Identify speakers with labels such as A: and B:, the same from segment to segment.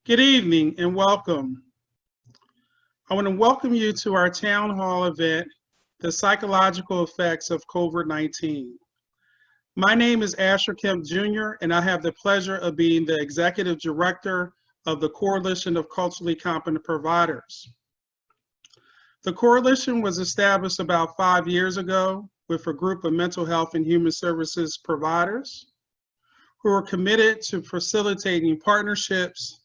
A: Good evening and welcome. I want to welcome you to our town hall event, The Psychological Effects of COVID-19. My name is Asher Kemp Jr., and I have the pleasure of being the Executive Director of the Coalition of Culturally Competent Providers. The coalition was established about 5 years ago with a group of mental health and human services providers who are committed to facilitating partnerships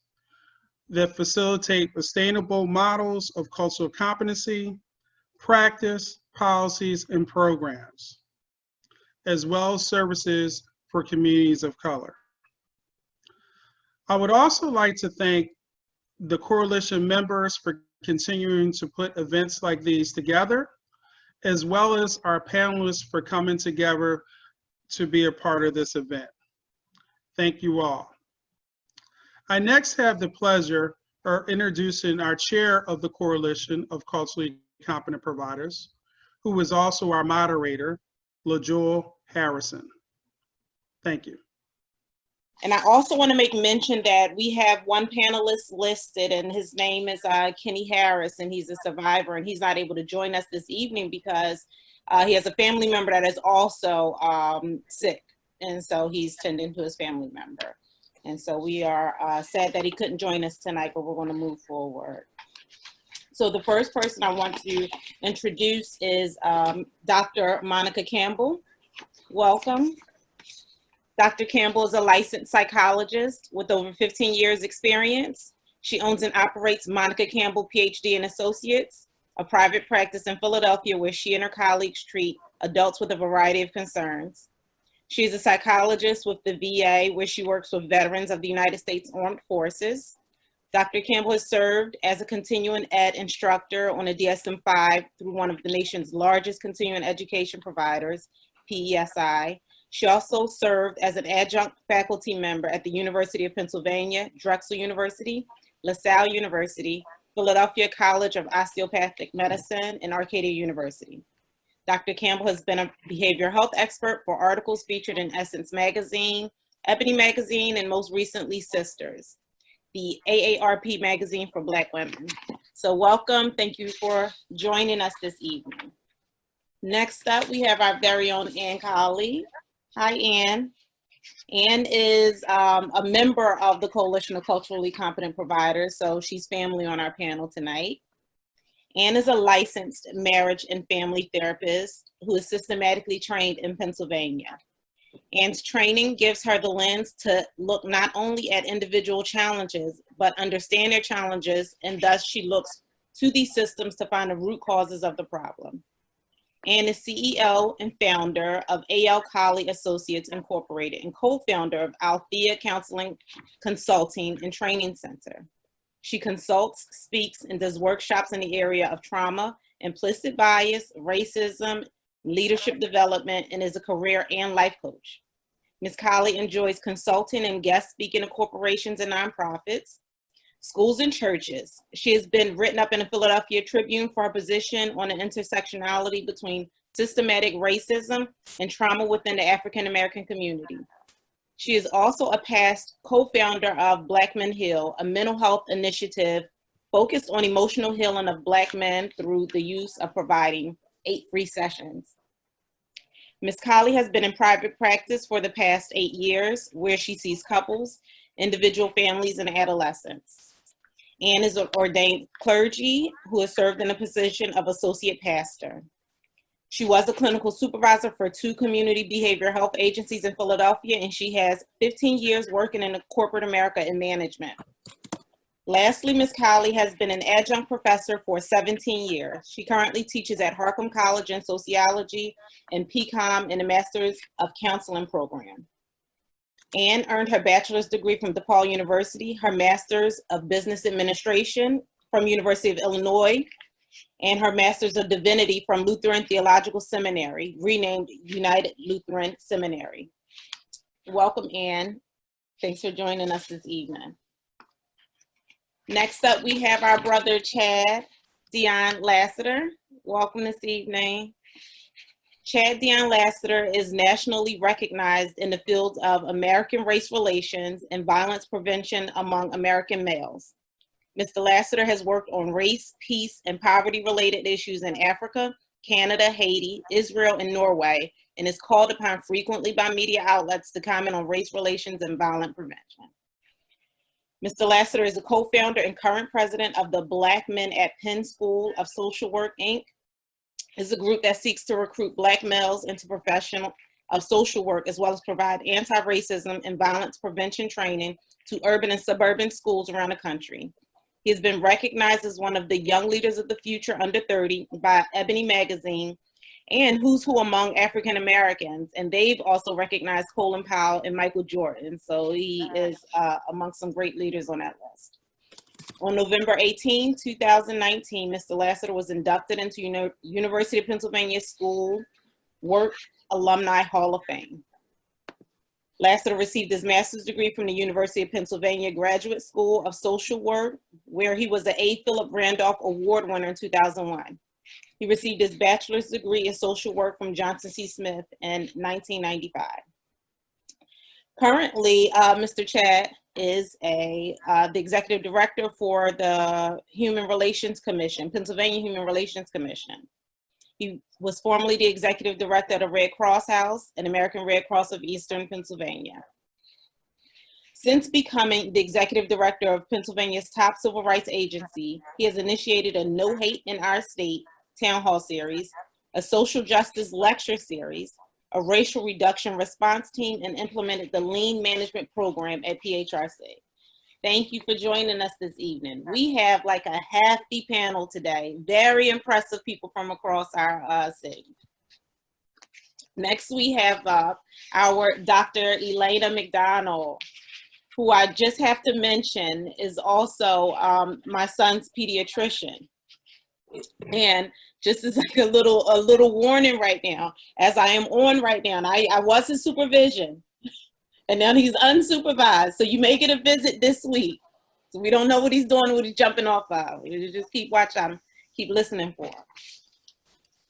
A: that facilitate sustainable models of cultural competency, practice, policies, and programs, as well as services for communities of color. I would also like to thank the coalition members for continuing to put events like these together, as well as our panelists for coming together to be a part of this event. Thank you all. I next have the pleasure of introducing our chair of the Coalition of Culturally Competent Providers, who is also our moderator, LaJewel Harrison. Thank you.
B: And I also want to make mention that we have one panelist listed, and his name is Kenny Harris, and he's a survivor, and he's not able to join us this evening because he has a family member that is also sick, and so he's tending to his family member. And so we are sad that he couldn't join us tonight, but we're going to move forward. So the first person I want to introduce is Dr. Monica Campbell. Welcome. Dr. Campbell is a licensed psychologist with over 15 years experience. She owns and operates Monica Campbell, PhD and Associates, a private practice in Philadelphia where she and her colleagues treat adults with a variety of concerns. She's a psychologist with the VA, where she works with veterans of the United States Armed Forces. Dr. Campbell has served as a continuing ed instructor on a DSM-5 through one of the nation's largest continuing education providers, PESI. She also served as an adjunct faculty member at the University of Pennsylvania, Drexel University, LaSalle University, Philadelphia College of Osteopathic Medicine, and Arcadia University. Dr. Campbell has been a behavioral health expert for articles featured in Essence Magazine, Ebony Magazine, and most recently Sisters, the AARP magazine for Black women. So welcome, thank you for joining us this evening. Next up, we have our very own Ann Colley. Hi, Ann. Ann is a member of the Coalition of Culturally Competent Providers, so she's family on our panel tonight. Ann is a licensed marriage and family therapist who is systematically trained in Pennsylvania. Ann's training gives her the lens to look not only at individual challenges, but understand their challenges, and thus she looks to these systems to find the root causes of the problem. Ann is CEO and founder of A.L. Colley Associates Incorporated and co-founder of Althea Counseling Consulting and Training Center. She consults, speaks, and does workshops in the area of trauma, implicit bias, racism, leadership development, and is a career and life coach. Ms. Colley enjoys consulting and guest speaking to corporations and nonprofits, schools and churches. She has been written up in the Philadelphia Tribune for her position on the intersectionality between systematic racism and trauma within the African American community. She is also a past co-founder of Black Men Heal, a mental health initiative focused on emotional healing of Black men through the use of providing 8 free sessions. Ms. Colley has been in private practice for the past 8 years, where she sees couples, individual families, and adolescents. Ann is an ordained clergy who has served in the position of associate pastor. She was a clinical supervisor for 2 community behavioral health agencies in Philadelphia, and she has 15 years working in corporate America in management. Lastly, Ms. Colley has been an adjunct professor for 17 years. She currently teaches at Harcum College in Sociology and PCOM in the Masters of Counseling program. Ann earned her bachelor's degree from DePaul University, her master's of business administration from University of Illinois, and her master's of divinity from Lutheran Theological Seminary, renamed United Lutheran Seminary. Welcome, Ann. Thanks for joining us this evening. Next up, we have our brother, Chad Dion Lassiter. Welcome this evening. Chad Dion Lassiter is nationally recognized in the field of American race relations and violence prevention among American males. Mr. Lassiter has worked on race, peace, and poverty-related issues in Africa, Canada, Haiti, Israel, and Norway, and is called upon frequently by media outlets to comment on race relations and violent prevention. Mr. Lassiter is a co-founder and current president of the Black Men at Penn School of Social Work, Inc. It's a group that seeks to recruit Black males into profession of social work, as well as provide anti-racism and violence prevention training to urban and suburban schools around the country. He has been recognized as one of the young leaders of the future under 30 by Ebony Magazine and Who's Who Among African Americans. And they've also recognized Colin Powell and Michael Jordan. So he is amongst some great leaders on that list. On November 18, 2019, Mr. Lassiter was inducted into University of Pennsylvania School Work Alumni Hall of Fame. Lassiter received his master's degree from the University of Pennsylvania Graduate School of Social Work, where he was the A. Philip Randolph Award winner in 2001. He received his bachelor's degree in social work from Johnson C. Smith in 1995. Currently, Mr. Chad is the executive director for the Human Relations Commission, Pennsylvania Human Relations Commission. He was formerly the executive director of the Red Cross House and American Red Cross of Eastern Pennsylvania. Since becoming the executive director of Pennsylvania's top civil rights agency, he has initiated a No Hate in Our State Townhall series, a social justice lecture series, a racial reduction response team, and implemented the Lean Management Program at PHRC. Thank you for joining us this evening. We have like a hefty panel today. Very impressive people from across our city. Next, we have our Dr. Elena McDonald, who I just have to mention is also my son's pediatrician. And just as like a little warning right now, as I am on right now, and I was in supervision, and now he's unsupervised. So you may get a visit this week. So we don't know what he's doing, what he's jumping off of. You just keep watching, keep listening for him.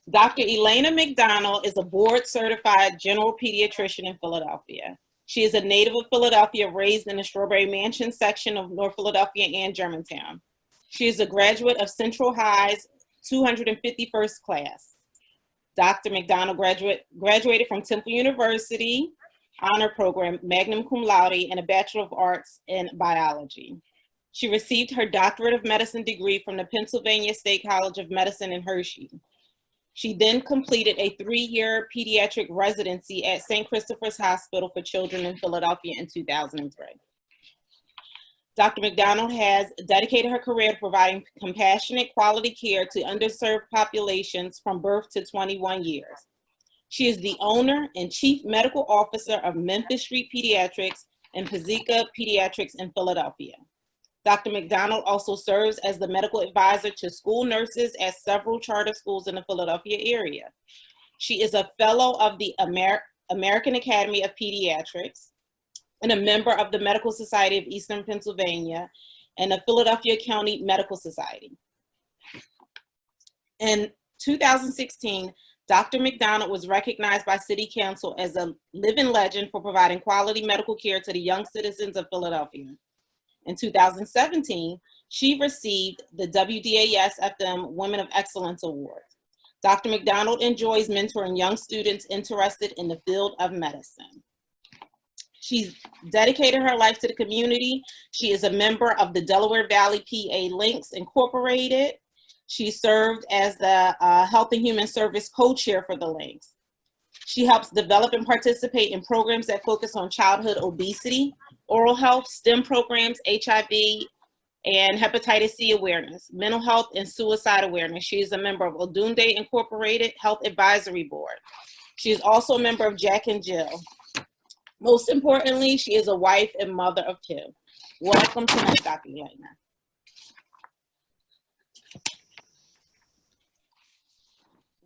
B: Dr. Elena McDonald is a board certified general pediatrician in Philadelphia. She is a native of Philadelphia, raised in the Strawberry Mansion section of North Philadelphia and Germantown. She is a graduate of Central High's 251st class. Dr. McDonald graduated from Temple University Honor Program, magna cum laude, and a Bachelor of Arts in Biology. She received her Doctorate of Medicine degree from the Pennsylvania State College of Medicine in Hershey. She then completed a 3-year pediatric residency at St. Christopher's Hospital for Children in Philadelphia in 2003. Dr. McDonald has dedicated her career to providing compassionate quality care to underserved populations from birth to 21 years. She is the owner and chief medical officer of Memphis Street Pediatrics and Pazika Pediatrics in Philadelphia. Dr. McDonald also serves as the medical advisor to school nurses at several charter schools in the Philadelphia area. She is a fellow of the American Academy of Pediatrics and a member of the Medical Society of Eastern Pennsylvania and the Philadelphia County Medical Society. In 2016, Dr. McDonald was recognized by City Council as a living legend for providing quality medical care to the young citizens of Philadelphia. In 2017, she received the WDAS-FM Women of Excellence Award. Dr. McDonald enjoys mentoring young students interested in the field of medicine. She's dedicated her life to the community. She is a member of the Delaware Valley PA Links Incorporated. She served as the Health and Human Service co-chair for the Links. She helps develop and participate in programs that focus on childhood obesity, oral health, STEM programs, HIV, and hepatitis C awareness, mental health, and suicide awareness. She is a member of Odunde Incorporated Health Advisory Board. She is also a member of Jack and Jill. Most importantly, she is a wife and mother of 2. Welcome tonight, Dr. Elena.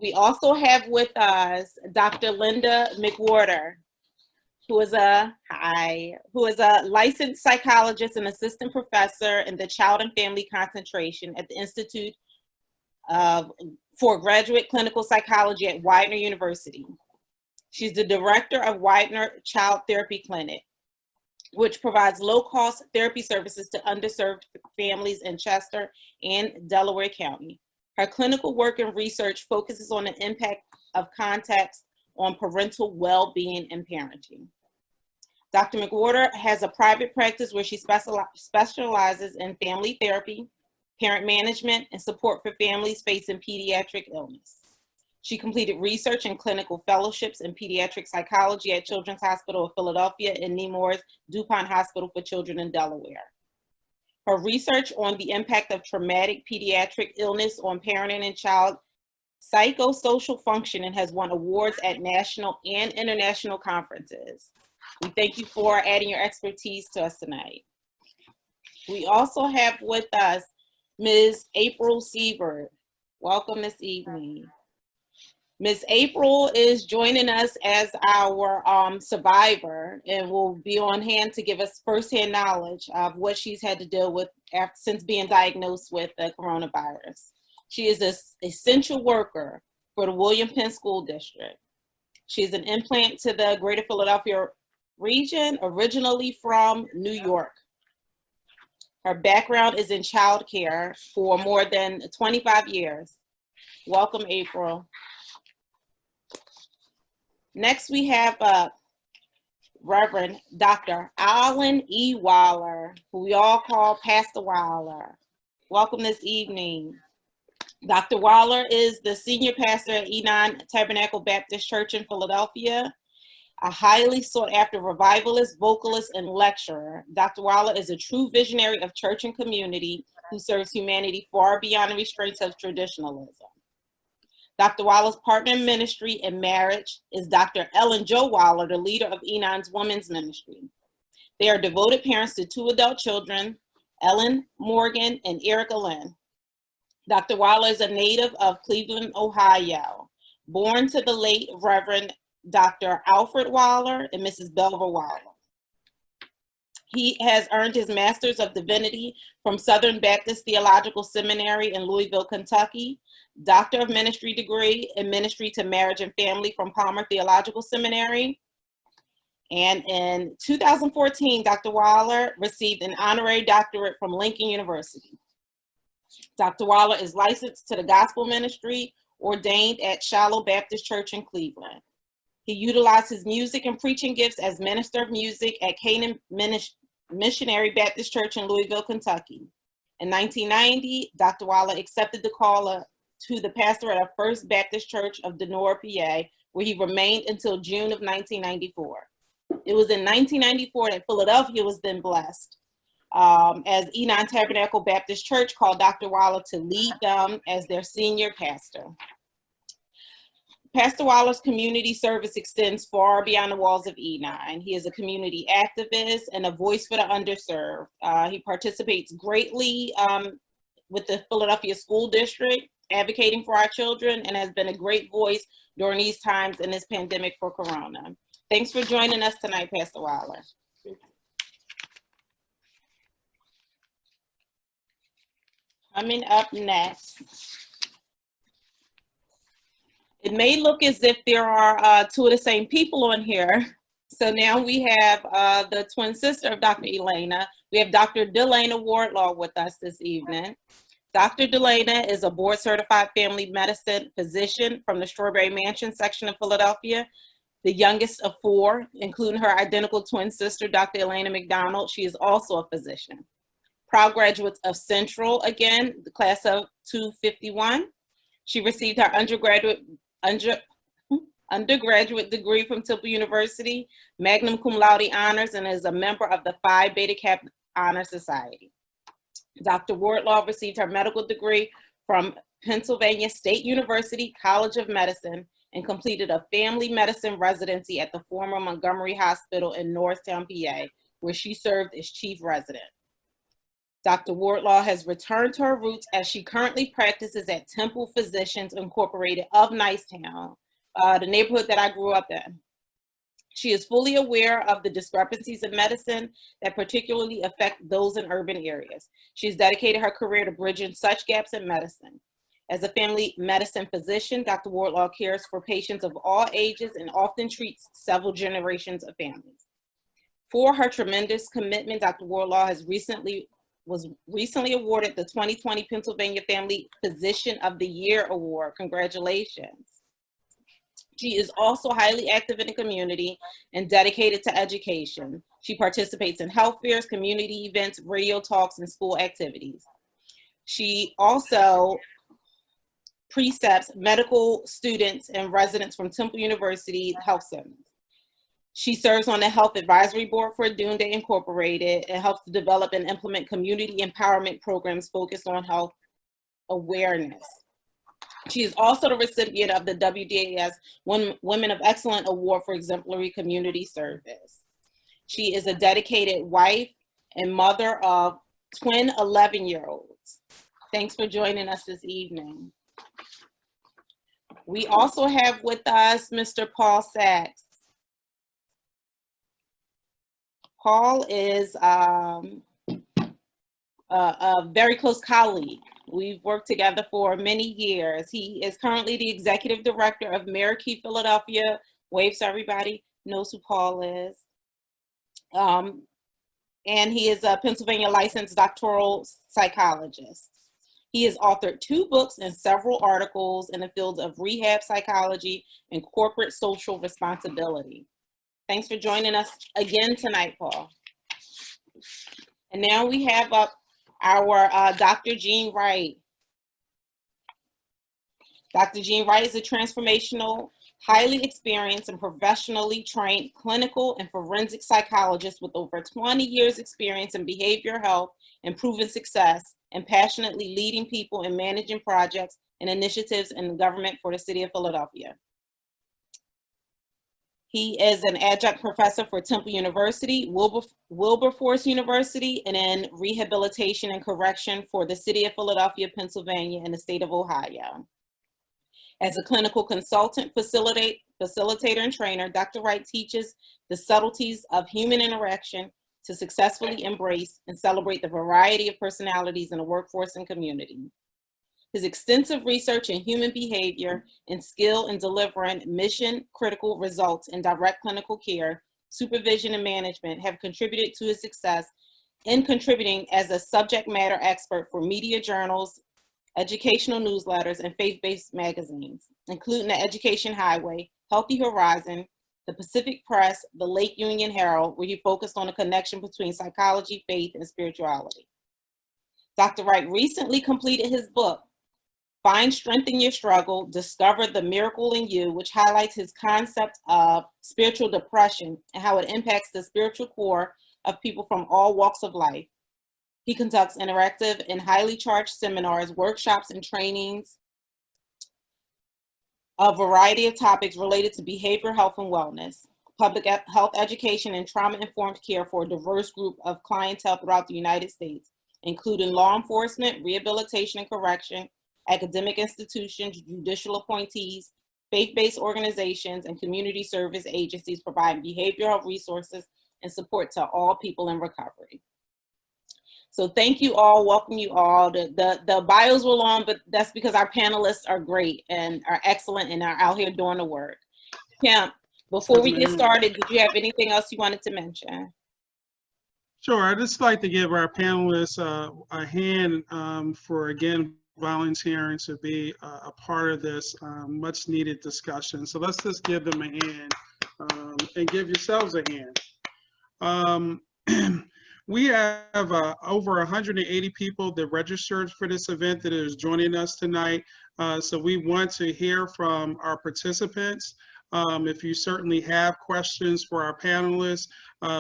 B: We also have with us Dr. Linda McWhorter, who is a licensed psychologist and assistant professor in the Child and Family Concentration at the Institute for graduate clinical psychology at Widener University. She's the director of Widener Child Therapy Clinic, which provides low-cost therapy services to underserved families in Chester and Delaware County. Her clinical work and research focuses on the impact of context on parental well-being and parenting. Dr. McWhorter has a private practice where she specializes in family therapy, parent management, and support for families facing pediatric illness. She completed research and clinical fellowships in pediatric psychology at Children's Hospital of Philadelphia and Nemours DuPont Hospital for Children in Delaware. Her research on the impact of traumatic pediatric illness on parenting and child psychosocial functioning has won awards at national and international conferences. We thank you for adding your expertise to us tonight. We also have with us Ms. April Siebert. Welcome this evening. Ms. April is joining us as our survivor and will be on hand to give us firsthand knowledge of what she's had to deal with since being diagnosed with the coronavirus. She is an essential worker for the William Penn School District. She is an implant to the Greater Philadelphia region, originally from New York. Her background is in childcare for more than 25 years. Welcome, April. Next, we have Reverend Dr. Alan E. Waller, who we all call Pastor Waller. Welcome this evening. Dr. Waller is the senior pastor at Enon Tabernacle Baptist Church in Philadelphia, a highly sought after revivalist, vocalist, and lecturer. Dr. Waller is a true visionary of church and community who serves humanity far beyond the restraints of traditionalism. Dr. Waller's partner in ministry and marriage is Dr. Ellen Jo Waller, the leader of Enon's women's ministry. They are devoted parents to 2 adult children, Ellen Morgan and Erica Lynn. Dr. Waller is a native of Cleveland, Ohio, born to the late Reverend Dr. Alfred Waller and Mrs. Belva Waller. He has earned his Master's of Divinity from Southern Baptist Theological Seminary in Louisville, Kentucky, Doctor of Ministry degree in Ministry to Marriage and Family from Palmer Theological Seminary. And in 2014, Dr. Waller received an honorary doctorate from Lincoln University. Dr. Waller is licensed to the gospel ministry, ordained at Shiloh Baptist Church in Cleveland. He utilized his music and preaching gifts as minister of music at Canaan Missionary Baptist Church in Louisville, Kentucky. In 1990, Dr. Waller accepted the call to the pastorate of First Baptist Church of Denora, PA, where he remained until June of 1994. It was in 1994 that Philadelphia was then blessed, as Enon Tabernacle Baptist Church called Dr. Waller to lead them as their senior pastor. Pastor Waller's community service extends far beyond the walls of Enon. He is a community activist and a voice for the underserved. He participates greatly with the Philadelphia School District, advocating for our children, and has been a great voice during these times in this pandemic for Corona. Thanks for joining us tonight, Pastor Waller. Coming up next, it may look as if there are 2 of the same people on here. So now we have the twin sister of Dr. Elena. We have Dr. Delana Wardlaw with us this evening. Dr. Delana is a board-certified family medicine physician from the Strawberry Mansion section of Philadelphia, the youngest of 4, including her identical twin sister, Dr. Elena McDonald. She is also a physician. Proud graduates of Central, again, the class of 251. She received her undergraduate degree from Temple University, magna cum laude honors, and is a member of the Phi Beta Kappa Honor Society. Dr. Wardlaw received her medical degree from Pennsylvania State University College of Medicine and completed a family medicine residency at the former Montgomery Hospital in Norristown, PA, where she served as chief resident. Dr. Wardlaw has returned to her roots as she currently practices at Temple Physicians Incorporated of Nicetown, the neighborhood that I grew up in. She is fully aware of the discrepancies in medicine that particularly affect those in urban areas. She's dedicated her career to bridging such gaps in medicine. As a family medicine physician, Dr. Wardlaw cares for patients of all ages and often treats several generations of families. For her tremendous commitment, Dr. Wardlaw was recently awarded the 2020 Pennsylvania Family Physician of the Year Award. Congratulations. She is also highly active in the community and dedicated to education. She participates in health fairs, community events, radio talks, and school activities. She also precepts medical students and residents from Temple University Health Center. She serves on the Health Advisory Board for Doonday Incorporated and helps to develop and implement community empowerment programs focused on health awareness. She is also the recipient of the WDAS Women of Excellence Award for exemplary community service. She is a dedicated wife and mother of twin 11-year-olds. Thanks for joining us this evening. We also have with us Mr. Paul Sachs. Paul is a very close colleague. We've worked together for many years. He is currently the executive director of Marquee Philadelphia. Wave so everybody knows who Paul is. And he is a Pennsylvania licensed doctoral psychologist. He has authored 2 books and several articles in the fields of rehab psychology and corporate social responsibility. Thanks for joining us again tonight, Paul. And now we have up our Dr. Jean Wright. Dr. Jean Wright is a transformational, highly experienced and professionally trained clinical and forensic psychologist with over 20 years experience in behavioral health and proven success, and passionately leading people in managing projects and initiatives in the government for the city of Philadelphia. He is an adjunct professor for Temple University, Wilberforce University, and in rehabilitation and correction for the city of Philadelphia, Pennsylvania, and the state of Ohio. As a clinical consultant, facilitator, and trainer, Dr. Wright teaches the subtleties of human interaction to successfully embrace and celebrate the variety of personalities in the workforce and community. His extensive research in human behavior and skill in delivering mission-critical results in direct clinical care, supervision, and management have contributed to his success in contributing as a subject matter expert for media journals, educational newsletters, and faith-based magazines, including the Education Highway, Healthy Horizon, the Pacific Press, the Lake Union Herald, where he focused on the connection between psychology, faith, and spirituality. Dr. Wright recently completed his book, Find Strength in Your Struggle, Discover the Miracle in You, which highlights his concept of spiritual depression and how it impacts the spiritual core of people from all walks of life. He conducts interactive and highly charged seminars, workshops, and trainings, a variety of topics related to behavioral health and wellness, public health education, and trauma-informed care for a diverse group of clientele throughout the United States, including law enforcement, rehabilitation and correction, academic institutions, judicial appointees, faith-based organizations, and community service agencies providing behavioral health resources and support to all people in recovery. So thank you all, welcome you all. The bios were long, but that's because our panelists are great and are excellent and are out here doing the work. Kemp, before we get started, did you have anything else you wanted to mention?
A: Sure, I'd just like to give our panelists a hand for, again, volunteering to be a part of this much needed discussion. So let's just give them a hand and give yourselves a hand. We have over 180 people that registered for this event that is joining us tonight. So we want to hear from our participants. If you certainly have questions for our panelists,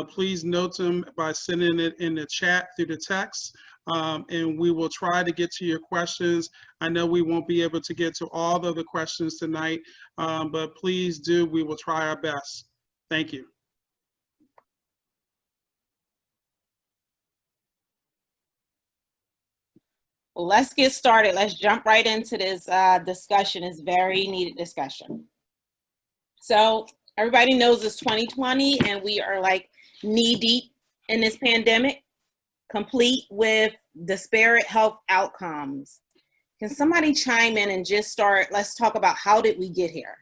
A: please note them by sending it in the chat through the text. And we will try to get to your questions. I know we won't be able to get to all of the questions tonight, but please do, we will try our best. Thank you.
B: Well, let's get started. Let's jump right into this discussion. It's very needed discussion. So everybody knows it's 2020 and we are like knee deep in this pandemic, complete with disparate health outcomes. Can somebody chime in and just start, let's talk about how did we get here?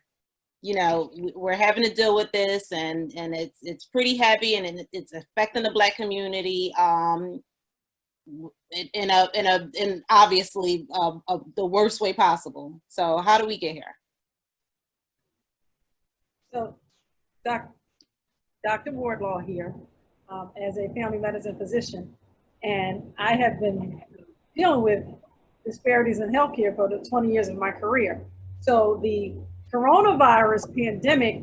B: You know, we're having to deal with this, and it's pretty heavy, and it's affecting the Black community in obviously the worst way possible. So how do we get here?
C: So, Dr. Wardlaw here, as a family medicine physician, and I have been dealing with disparities in healthcare for the 20 years of my career. So the coronavirus pandemic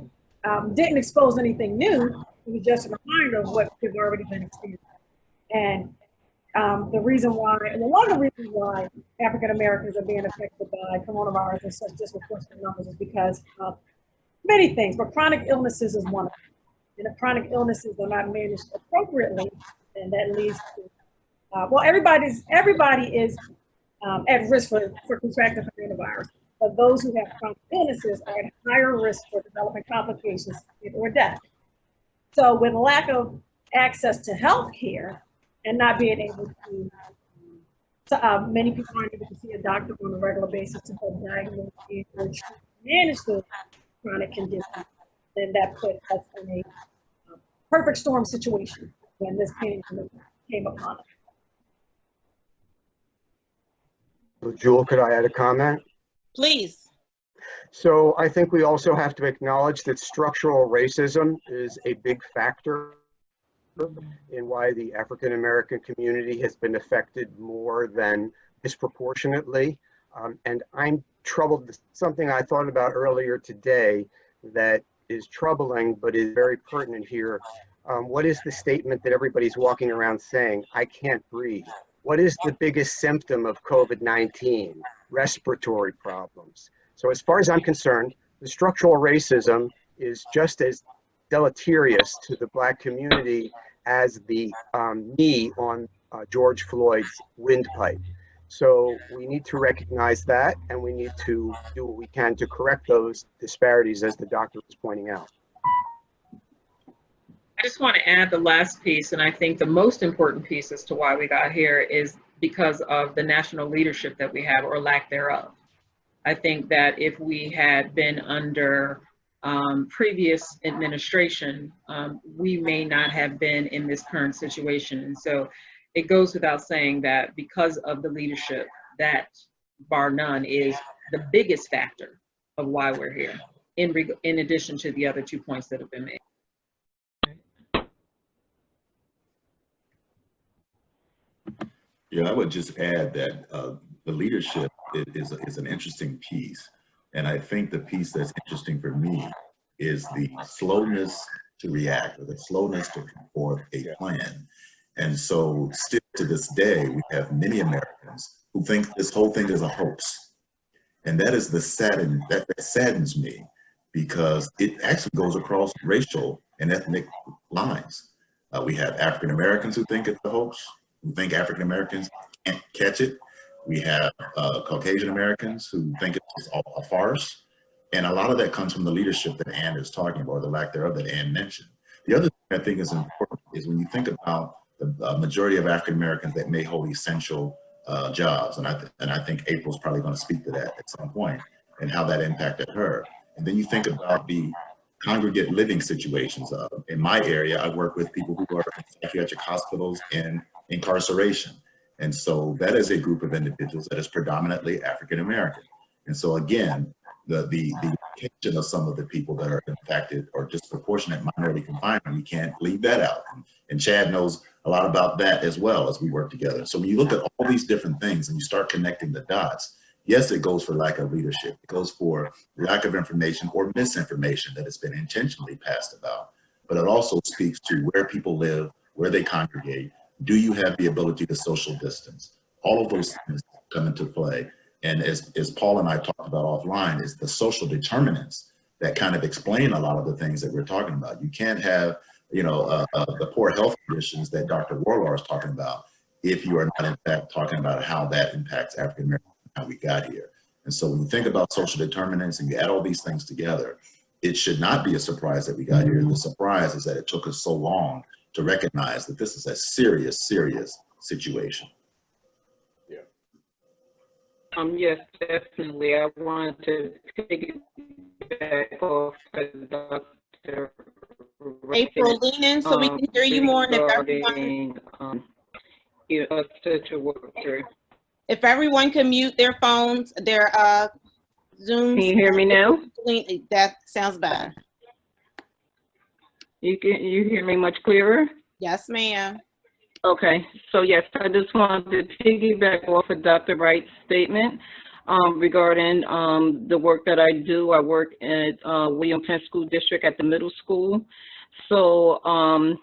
C: didn't expose anything new. It was just a reminder of what has already been experienced. And the reason why, and one of the reasons why African Americans are being affected by coronavirus in such disproportionate numbers is because of many things, but chronic illnesses is one of them. And if chronic illnesses are not managed appropriately, then that leads to, well, everybody is at risk for contracting coronavirus. But those who have chronic illnesses are at higher risk for developing complications or death. So with lack of access to health care and not being able to, many people aren't able to see a doctor on a regular basis to help diagnose and manage the chronic condition, then that put us in a perfect storm situation when this pandemic came upon us.
D: So, Jewel, could I add a comment?
B: Please.
D: So I think we also have to acknowledge that structural racism is a big factor in why the African American community has been affected more than disproportionately. And I'm troubled, something I thought about earlier today that is troubling, but is very pertinent here. What is the statement that everybody's walking around saying? I can't breathe. What is the biggest symptom of COVID-19? Respiratory problems. So as far as I'm concerned, the structural racism is just as deleterious to the Black community as the knee on George Floyd's windpipe. So we need to recognize that, and we need to do what we can to correct those disparities, as the doctor was pointing out.
E: I just want to add the last piece, and I think the most important piece as to why we got here is because of the national leadership that we have, or lack thereof. I think that if we had been under previous administration, we may not have been in this current situation. And so it goes without saying that because of the leadership, that bar none is the biggest factor of why we're here, in addition to the other 2 points that have been made.
F: Yeah, I would just add that the leadership is an interesting piece. And I think the piece that's interesting for me is the slowness to react, or the slowness to put forth a plan. And so still to this day, we have many Americans who think this whole thing is a hoax. And that is that saddens me, because it actually goes across racial and ethnic lines. We have African Americans who think it's a hoax, who think African Americans can't catch it. We have Caucasian Americans who think it's a farce. And a lot of that comes from the leadership that Ann is talking about, or the lack thereof that Ann mentioned. The other thing I think is important is when you think about the majority of African Americans that may hold essential jobs, and I think April's probably going to speak to that at some point, and how that impacted her. And then you think about the congregate living situations. In my area, I work with people who are in psychiatric hospitals and incarceration. And so that is a group of individuals that is predominantly African American. And so again, the location of some of the people that are impacted, or disproportionate minority confinement, we can't leave that out. And Chad knows a lot about that as well, as we work together. So when you look at all these different things and you start connecting the dots, yes, it goes for lack of leadership. It goes for lack of information or misinformation that has been intentionally passed about. But it also speaks to where people live, where they congregate. Do you have the ability to social distance? All of those things come into play. And as Paul and I talked about offline, is the social determinants that kind of explain a lot of the things that we're talking about. You can't have, the poor health conditions that Dr. Warlar is talking about if you are not in fact talking about how that impacts African Americans and how we got here. And so when you think about social determinants and you add all these things together, it should not be a surprise that we got here. The surprise is that it took us so long to recognize that this is a serious, serious situation.
E: Yes, definitely. I wanted to piggyback off of Dr.
B: April, lean in so we can hear you more. And
E: regarding such a worker.
B: if everyone can mute their phones, their Zooms.
E: Can you hear me now?
B: That sounds better.
E: You hear me much clearer?
B: Yes, ma'am.
E: Okay, so yes, I just wanted to piggyback off of Dr. Wright's statement regarding the work that I do. I work at William Penn School District at the middle school. So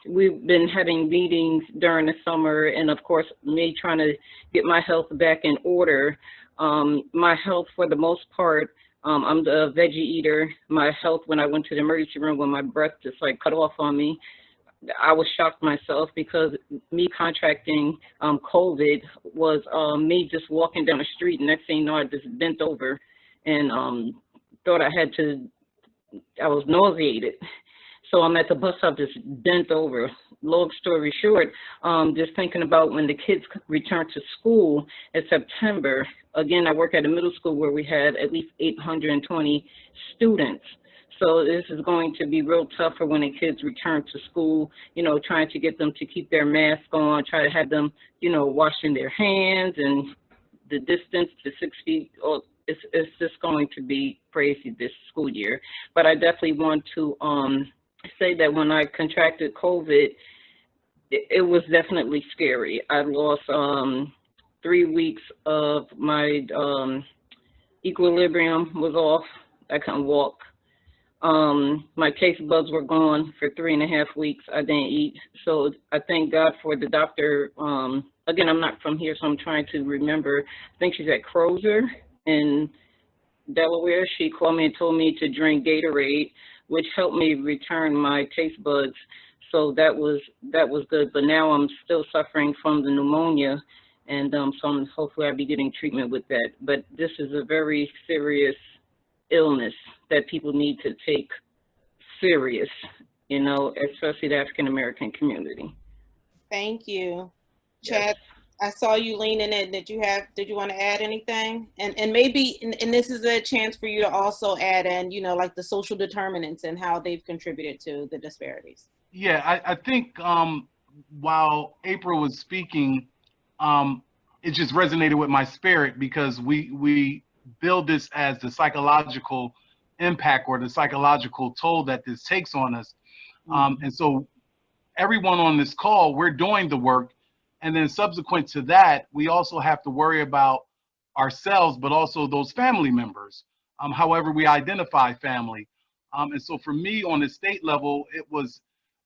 E: we've been having meetings during the summer, and of course, me trying to get my health back in order. My health, for the most part, I'm the veggie eater. My health, when I went to the emergency room, when my breath just like cut off on me, I was shocked myself, because me contracting COVID was me just walking down the street, and next thing you know, I just bent over and thought I was nauseated. So I'm at the bus stop, just bent over. Long story short, just thinking about when the kids return to school in September. Again, I work at a middle school where we had at least 820 students. So this is going to be real tough for when the kids return to school, you know, trying to get them to keep their mask on, try to have them, you know, washing their hands, and the distance to 6 feet. Oh, it's just going to be crazy this school year. But I definitely want to say that when I contracted COVID, it was definitely scary. I lost 3 weeks of my equilibrium was off. I couldn't walk. My taste buds were gone for 3.5 weeks. I didn't eat. So I thank God for the doctor. Again, I'm not from here, so I'm trying to remember. I think she's at Crozer in Delaware. She called me and told me to drink Gatorade, which helped me return my taste buds. So that was good. But now I'm still suffering from the pneumonia, and so hopefully I'll be getting treatment with that. But this is a very serious illness that people need to take serious, you know, especially the African American community.
B: Thank you. Chad, I saw you leaning in. Did you want to add anything? And maybe, and this is a chance for you to also add in, you know, like the social determinants and how they've contributed to the disparities.
G: Yeah, I think while April was speaking, it just resonated with my spirit, because we build this as the psychological impact or the psychological toll that this takes on us. And so everyone on this call, we're doing the work. And then subsequent to that, we also have to worry about ourselves, but also those family members, however we identify family. And so for me on the state level, it was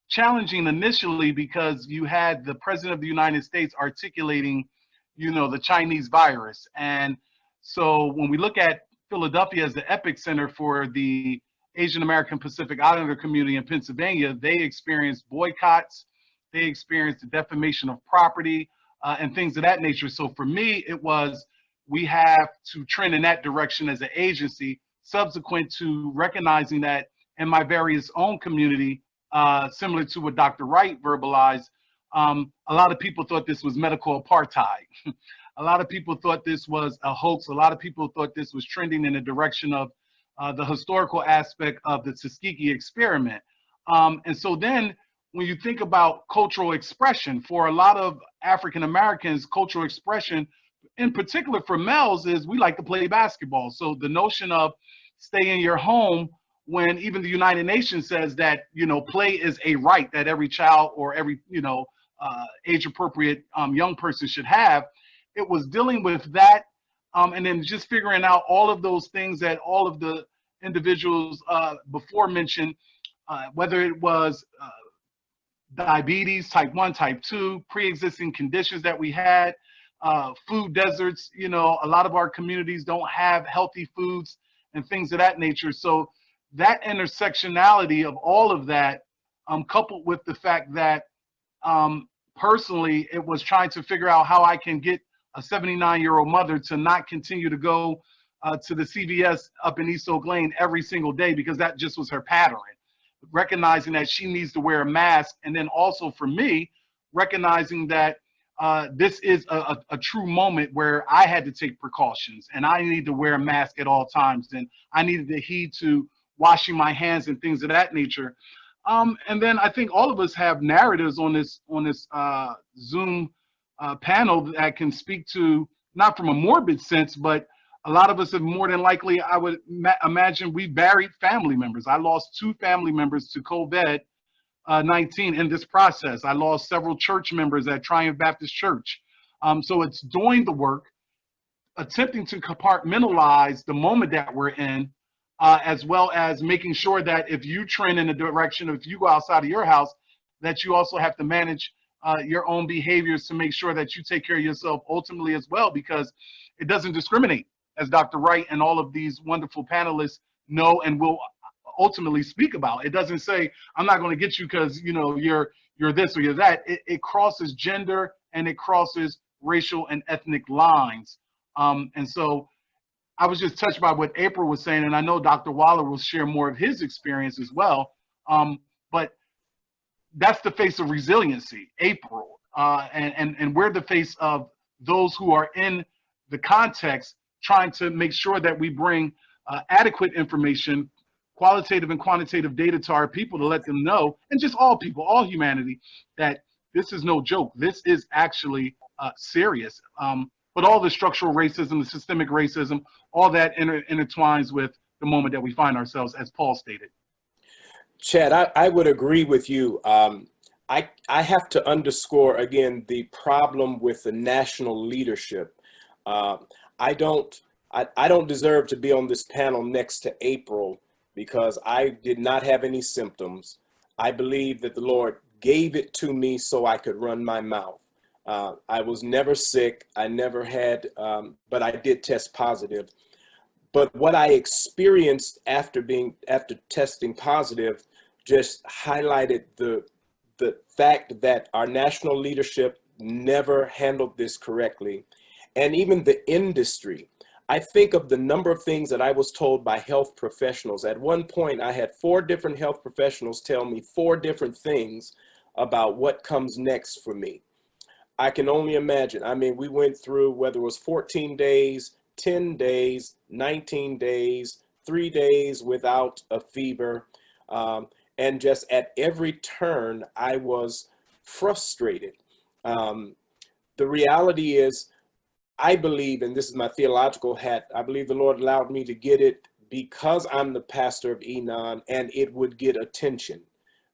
G: challenging initially, because you had the President of the United States articulating, you know, the Chinese virus. And so when we look at Philadelphia as the epicenter for the Asian American Pacific Islander community in Pennsylvania, they experienced boycotts, they experienced the defamation of property, and things of that nature. So for me, it was, we have to trend in that direction as an agency, subsequent to recognizing that in my various own community, similar to what Dr. Wright verbalized, a lot of people thought this was medical apartheid. A lot of people thought this was a hoax. A lot of people thought this was trending in the direction of the historical aspect of the Tuskegee experiment. And so then when you think about cultural expression, for a lot of African Americans, cultural expression, in particular for males, is we like to play basketball. So the notion of stay in your home, when even the United Nations says that, you know, play is a right that every child or every, you know, age appropriate young person should have. It was dealing with that, and then just figuring out all of those things that all of the individuals before mentioned, whether it was diabetes, type 1, type 2, pre-existing conditions that we had, food deserts. You know, a lot of our communities don't have healthy foods and things of that nature. So that intersectionality of all of that, coupled with the fact that personally, it was trying to figure out how I can get a 79-year-old mother to not continue to go to the CVS up in East Oak Lane every single day, because that just was her pattern. Recognizing that she needs to wear a mask, and then also for me, recognizing that this is a true moment where I had to take precautions, and I need to wear a mask at all times, and I needed to heed to washing my hands and things of that nature. And then I think all of us have narratives on this Zoom panel that can speak to, not from a morbid sense, but a lot of us have more than likely, I would imagine, we buried family members. I lost 2 family members to COVID-19 in this process. I lost several church members at Triumph Baptist Church. So it's doing the work, attempting to compartmentalize the moment that we're in, as well as making sure that if you trend in a direction, if you go outside of your house, that you also have to manage your own behaviors to make sure that you take care of yourself ultimately as well, because it doesn't discriminate, as Dr. Wright and all of these wonderful panelists know and will ultimately speak about. It doesn't say, I'm not going to get you because you're this or you're that. It crosses gender and it crosses racial and ethnic lines. And so I was just touched by what April was saying, and I know Dr. Waller will share more of his experience as well. But that's the face of resiliency, April. And we're the face of those who are in the context, trying to make sure that we bring adequate information, qualitative and quantitative data to our people to let them know, and just all people, all humanity, that this is no joke. This is actually serious. But all the structural racism, the systemic racism, all that intertwines with the moment that we find ourselves, as Paul stated.
H: Chad, I would agree with you. I have to underscore again the problem with the national leadership. I don't deserve to be on this panel next to April because I did not have any symptoms. I believe that the Lord gave it to me so I could run my mouth. I was never sick. I never had, but I did test positive. But what I experienced after testing positive just highlighted the fact that our national leadership never handled this correctly. And even the industry. I think of the number of things that I was told by health professionals. At one point, I had 4 different health professionals tell me 4 different things about what comes next for me. I can only imagine. I mean, we went through whether it was 14 days, 10 days, 19 days, 3 days without a fever. And just at every turn, I was frustrated. The reality is, I believe, and this is my theological hat, I believe the Lord allowed me to get it because I'm the pastor of Enon, and it would get attention.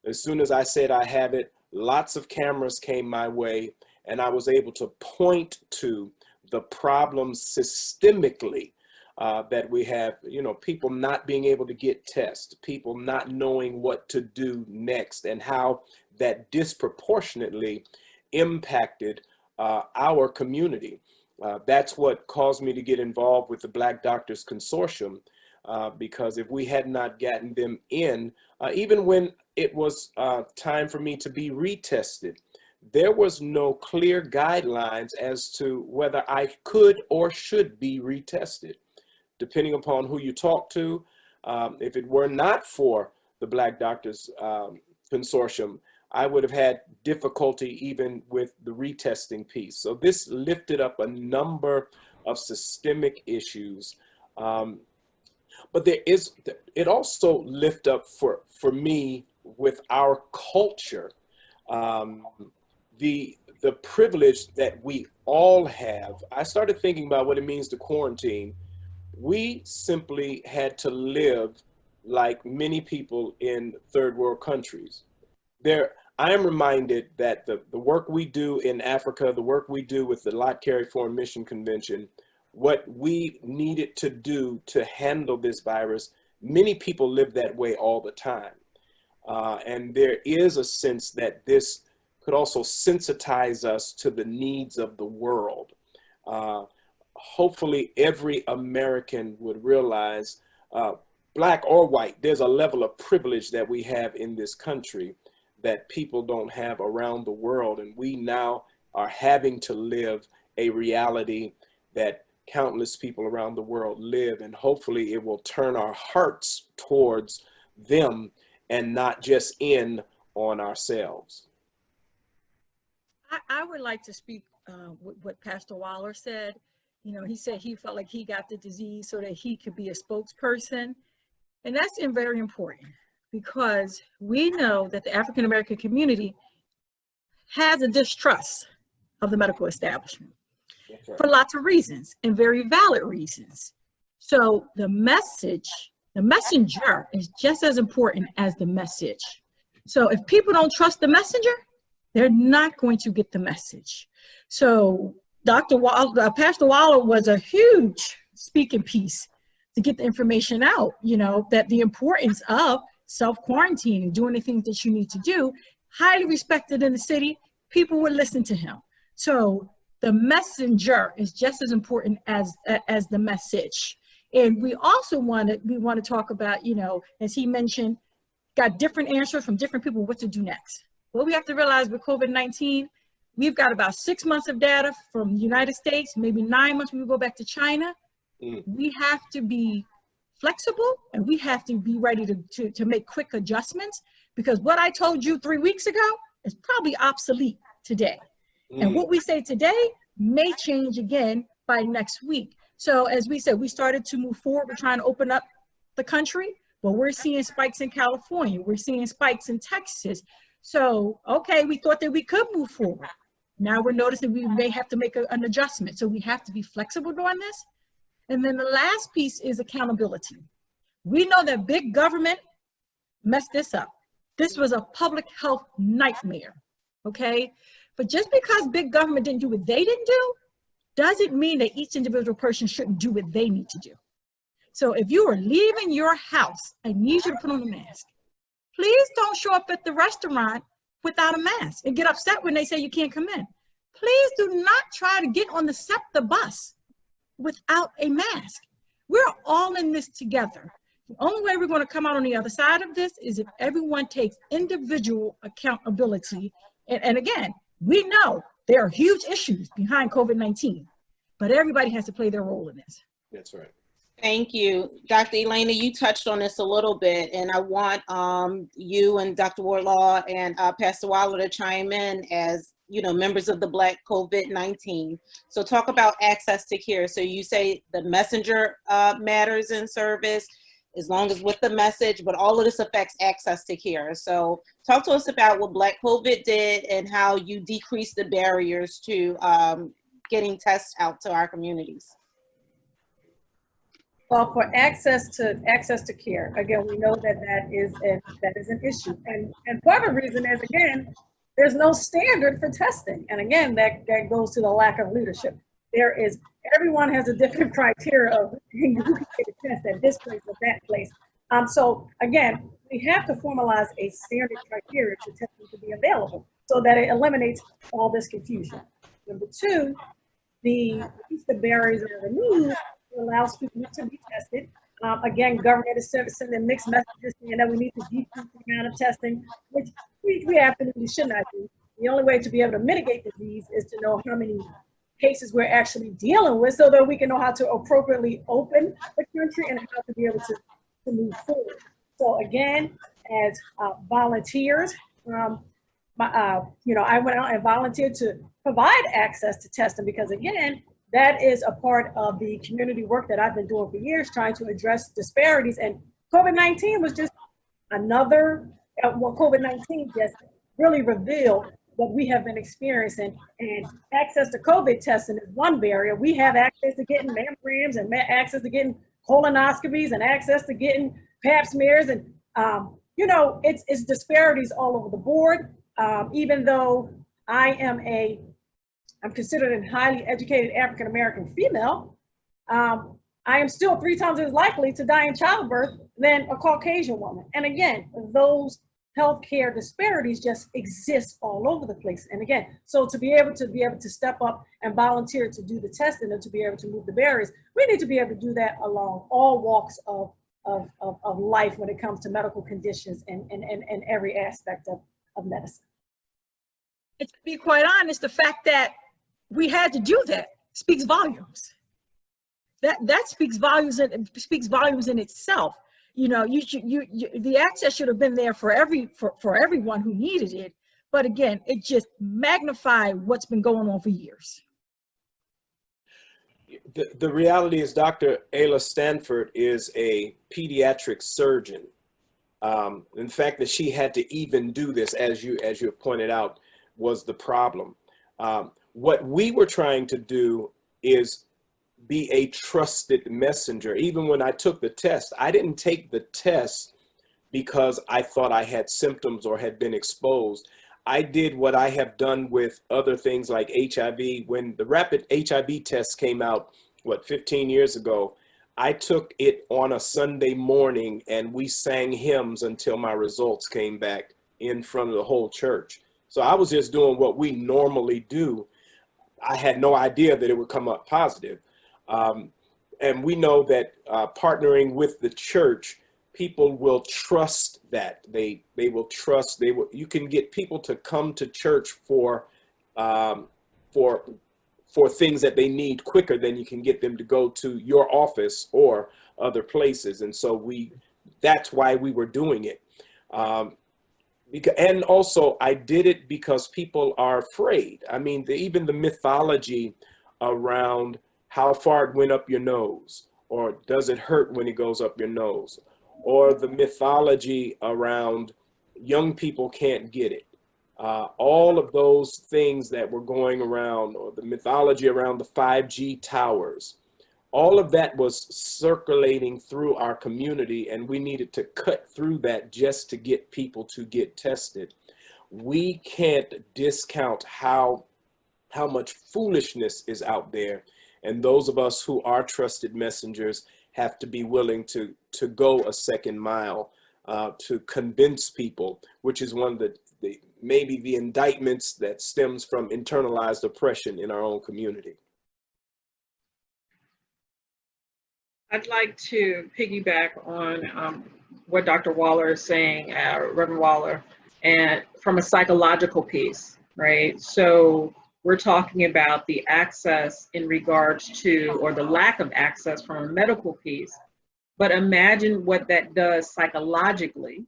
H: As soon as I said I have it, lots of cameras came my way, and I was able to point to the problems systemically that we have, people not being able to get tests, people not knowing what to do next, and how that disproportionately impacted our community. That's what caused me to get involved with the Black Doctors Consortium, because if we had not gotten them in, even when it was time for me to be retested, there was no clear guidelines as to whether I could or should be retested. Depending upon who you talk to, if it were not for the Black Doctors Consortium, I would have had difficulty even with the retesting piece. So this lifted up a number of systemic issues. But it also lifted up for me with our culture, the privilege that we all have. I started thinking about what it means to quarantine. We simply had to live like many people in third world countries. I am reminded that the work we do in Africa, the work we do with the Lot Carey Foreign Mission Convention, what we needed to do to handle this virus, many people live that way all the time. And there is a sense that this could also sensitize us to the needs of the world. Hopefully every American would realize, Black or white, there's a level of privilege that we have in this country that people don't have around the world. And we now are having to live a reality that countless people around the world live. And hopefully it will turn our hearts towards them and not just in on ourselves.
I: I would like to speak
C: what Pastor Waller said. You know, he said he felt like he got the disease so that he could be a spokesperson. And that's very important because we know that the African American community has a distrust of the medical establishment for lots of reasons and very valid reasons. So the messenger is just as important as the message. So if people don't trust the messenger, they're not going to get the message. So Pastor Waller was a huge speaking piece to get the information out, you know, that the importance of self-quarantine and doing the things that you need to do, highly respected in the city, people would listen to him. So the messenger is just as important as the message. And we also want to talk about, you know, as he mentioned, got different answers from different people what to do next. Well, we have to realize with COVID-19, we've got about 6 months of data from the United States, maybe 9 months when we go back to China. We have to be flexible and we have to be ready to make quick adjustments, because what I told you 3 weeks ago is probably obsolete today. And what we say today may change again by next week. So as we said, we started to move forward. We're trying to open up the country, but we're seeing spikes in California. We're seeing spikes in Texas. So, okay, we thought that we could move forward. Now we're noticing we may have to make an adjustment. So we have to be flexible during this. And then the last piece is accountability. We know that big government messed this up. This was a public health nightmare, okay? But just because big government didn't do what they didn't do, doesn't mean that each individual person shouldn't do what they need to do. So if you are leaving your house, I need you to put on a mask. Please don't show up at the restaurant without a mask and get upset when they say you can't come in. Please do not try to get on the bus without a mask. We're all in this together. The only way we're going to come out on the other side of this is if everyone takes individual accountability. And again, we know there are huge issues behind COVID-19, but everybody has to play their role in this.
H: That's right.
B: Thank you. Dr. Elena, you touched on this a little bit, and I want you and Dr. Wardlaw and Pastor Waller to chime in as, you know, members of the Black COVID-19. So talk about access to care. So you say the messenger matters in service, as long as with the message, but all of this affects access to care. So talk to us about what Black COVID did and how you decreased the barriers to getting tests out to our communities.
C: Well, for access to care, again, we know that is an issue, and part of the reason is, again, there's no standard for testing, and again, that goes to the lack of leadership. Everyone has a different criteria of who can get a test at this place or that place. So again, we have to formalize a standard criteria for testing to be available so that it eliminates all this confusion. Number two, the barriers are removed to allow people to be tested. Again, government is sending mixed messages saying that we need to decrease the amount of testing, which we absolutely should not do. The only way to be able to mitigate the disease is to know how many cases we're actually dealing with so that we can know how to appropriately open the country and how to be able to move forward. So again, as volunteers, I went out and volunteered to provide access to testing because again, that is a part of the community work that I've been doing for years, trying to address disparities. And COVID-19 was just another, COVID-19 just really revealed what we have been experiencing, and access to COVID testing is one barrier. We have access to getting mammograms and access to getting colonoscopies and access to getting pap smears, and it's disparities all over the board. Even though I'm considered a highly educated African American female, I am still 3 times as likely to die in childbirth than a Caucasian woman. And again, those healthcare disparities just exist all over the place. And again, so to be able to step up and volunteer to do the testing and to be able to move the barriers, we need to be able to do that along all walks of life when it comes to medical conditions and every aspect of medicine. And to be quite honest, the fact that we had to do that speaks volumes. That speaks volumes in itself. You know, the access should have been there for everyone who needed it,
I: But again, it just magnified what's been going on for years.
H: The reality is Dr. Ayla Stanford is a pediatric surgeon. In fact, that she had to even do this, as you have pointed out, was the problem. What we were trying to do is be a trusted messenger. Even when I took the test, I didn't take the test because I thought I had symptoms or had been exposed. I did what I have done with other things like HIV. When the rapid HIV test came out, what, 15 years ago, I took it on a Sunday morning and we sang hymns until my results came back in front of the whole church. So I was just doing what we normally do. I had no idea that it would come up positive. And we know that partnering with the church, people will trust that. They will trust, you can get people to come to church for things that they need quicker than you can get them to go to your office or other places. And so that's why we were doing it. And also I did it because people are afraid. I mean, even the mythology around how far it went up your nose, or does it hurt when it goes up your nose, or the mythology around young people can't get it. All of those things that were going around, or the mythology around the 5G towers, all of that was circulating through our community, and we needed to cut through that just to get people to get tested. We can't discount how much foolishness is out there, and those of us who are trusted messengers have to be willing to go a second mile to convince people, which is one of maybe the indictments that stems from internalized oppression in our own community.
E: I'd like to piggyback on what Dr. Waller is saying, Reverend Waller, and from a psychological piece, right? So we're talking about the access in regards to, or the lack of access from a medical piece, but imagine what that does psychologically,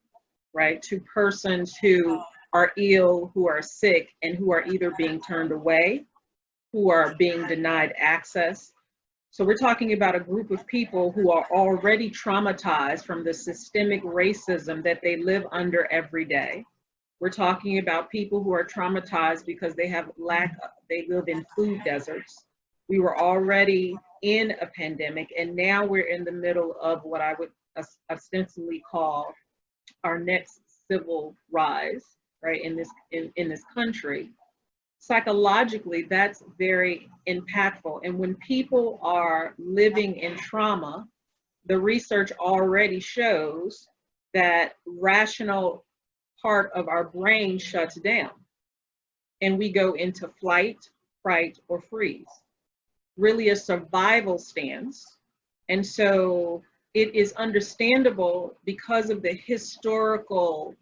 E: right? To persons who are ill, who are sick, and who are either being turned away, who are being denied access. So we're talking about a group of people who are already traumatized from the systemic racism that they live under every day. We're talking about people who are traumatized because they live in food deserts. We were already in a pandemic, and now we're in the middle of what I would ostensibly call our next civil rise, right, in this country. Psychologically, that's very impactful. And when people are living in trauma, the research already shows that rational part of our brain shuts down and we go into flight, fright, or freeze. Really a survival stance. And so it is understandable because of the historical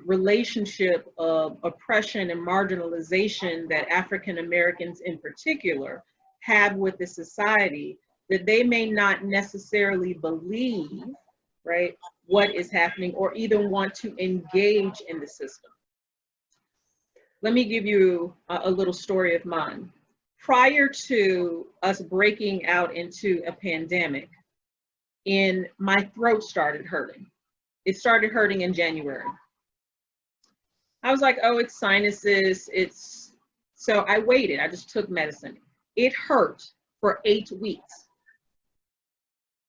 E: relationship of oppression and marginalization that African Americans in particular have with the society, that they may not necessarily believe, right, what is happening or even want to engage in the system. Let me give you a little story of mine. Prior to us breaking out into a pandemic, my throat started hurting. It started hurting in January. I was like, oh, it's sinuses. So I waited. I just took medicine. It hurt for 8 weeks.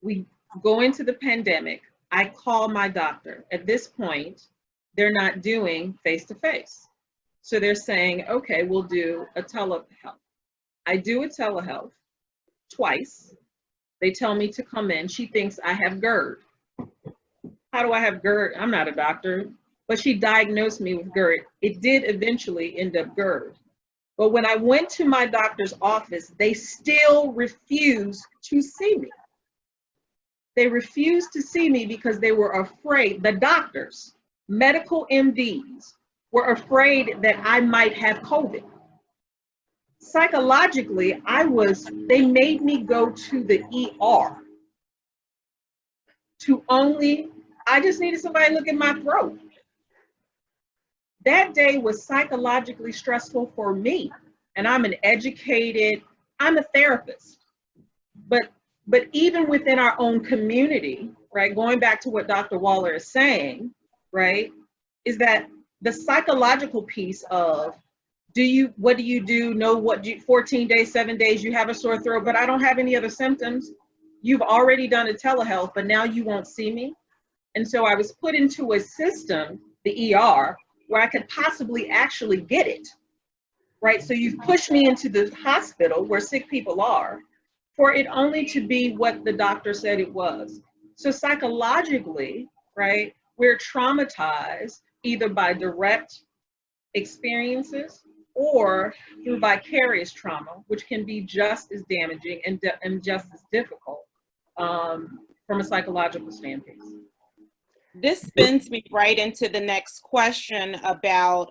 E: We go into the pandemic. I call my doctor. At this point, they're not doing face-to-face. So they're saying, okay, we'll do a telehealth. I do a telehealth twice. They tell me to come in. She thinks I have GERD. How do I have GERD? I'm not a doctor, but she diagnosed me with GERD. It did eventually end up GERD. But when I went to my doctor's office, they still refused to see me. They refused to see me because they were afraid, the doctors, medical MDs, were afraid that I might have COVID. Psychologically, they made me go to the ER I just needed somebody to look at my throat. that day was psychologically stressful for me. And I'm a therapist. But even within our own community, right, going back to what Dr. Waller is saying, right, is that the psychological piece of what do you do? Know what 14 days, 7 days, you have a sore throat, but I don't have any other symptoms. You've already done a telehealth, but now you won't see me. And so I was put into a system, the ER, where I could possibly actually get it, right? So you've pushed me into the hospital where sick people are for it only to be what the doctor said it was. So psychologically, right, we're traumatized either by direct experiences or through vicarious trauma, which can be just as damaging and just as difficult from a psychological standpoint.
B: This spins me right into the next question about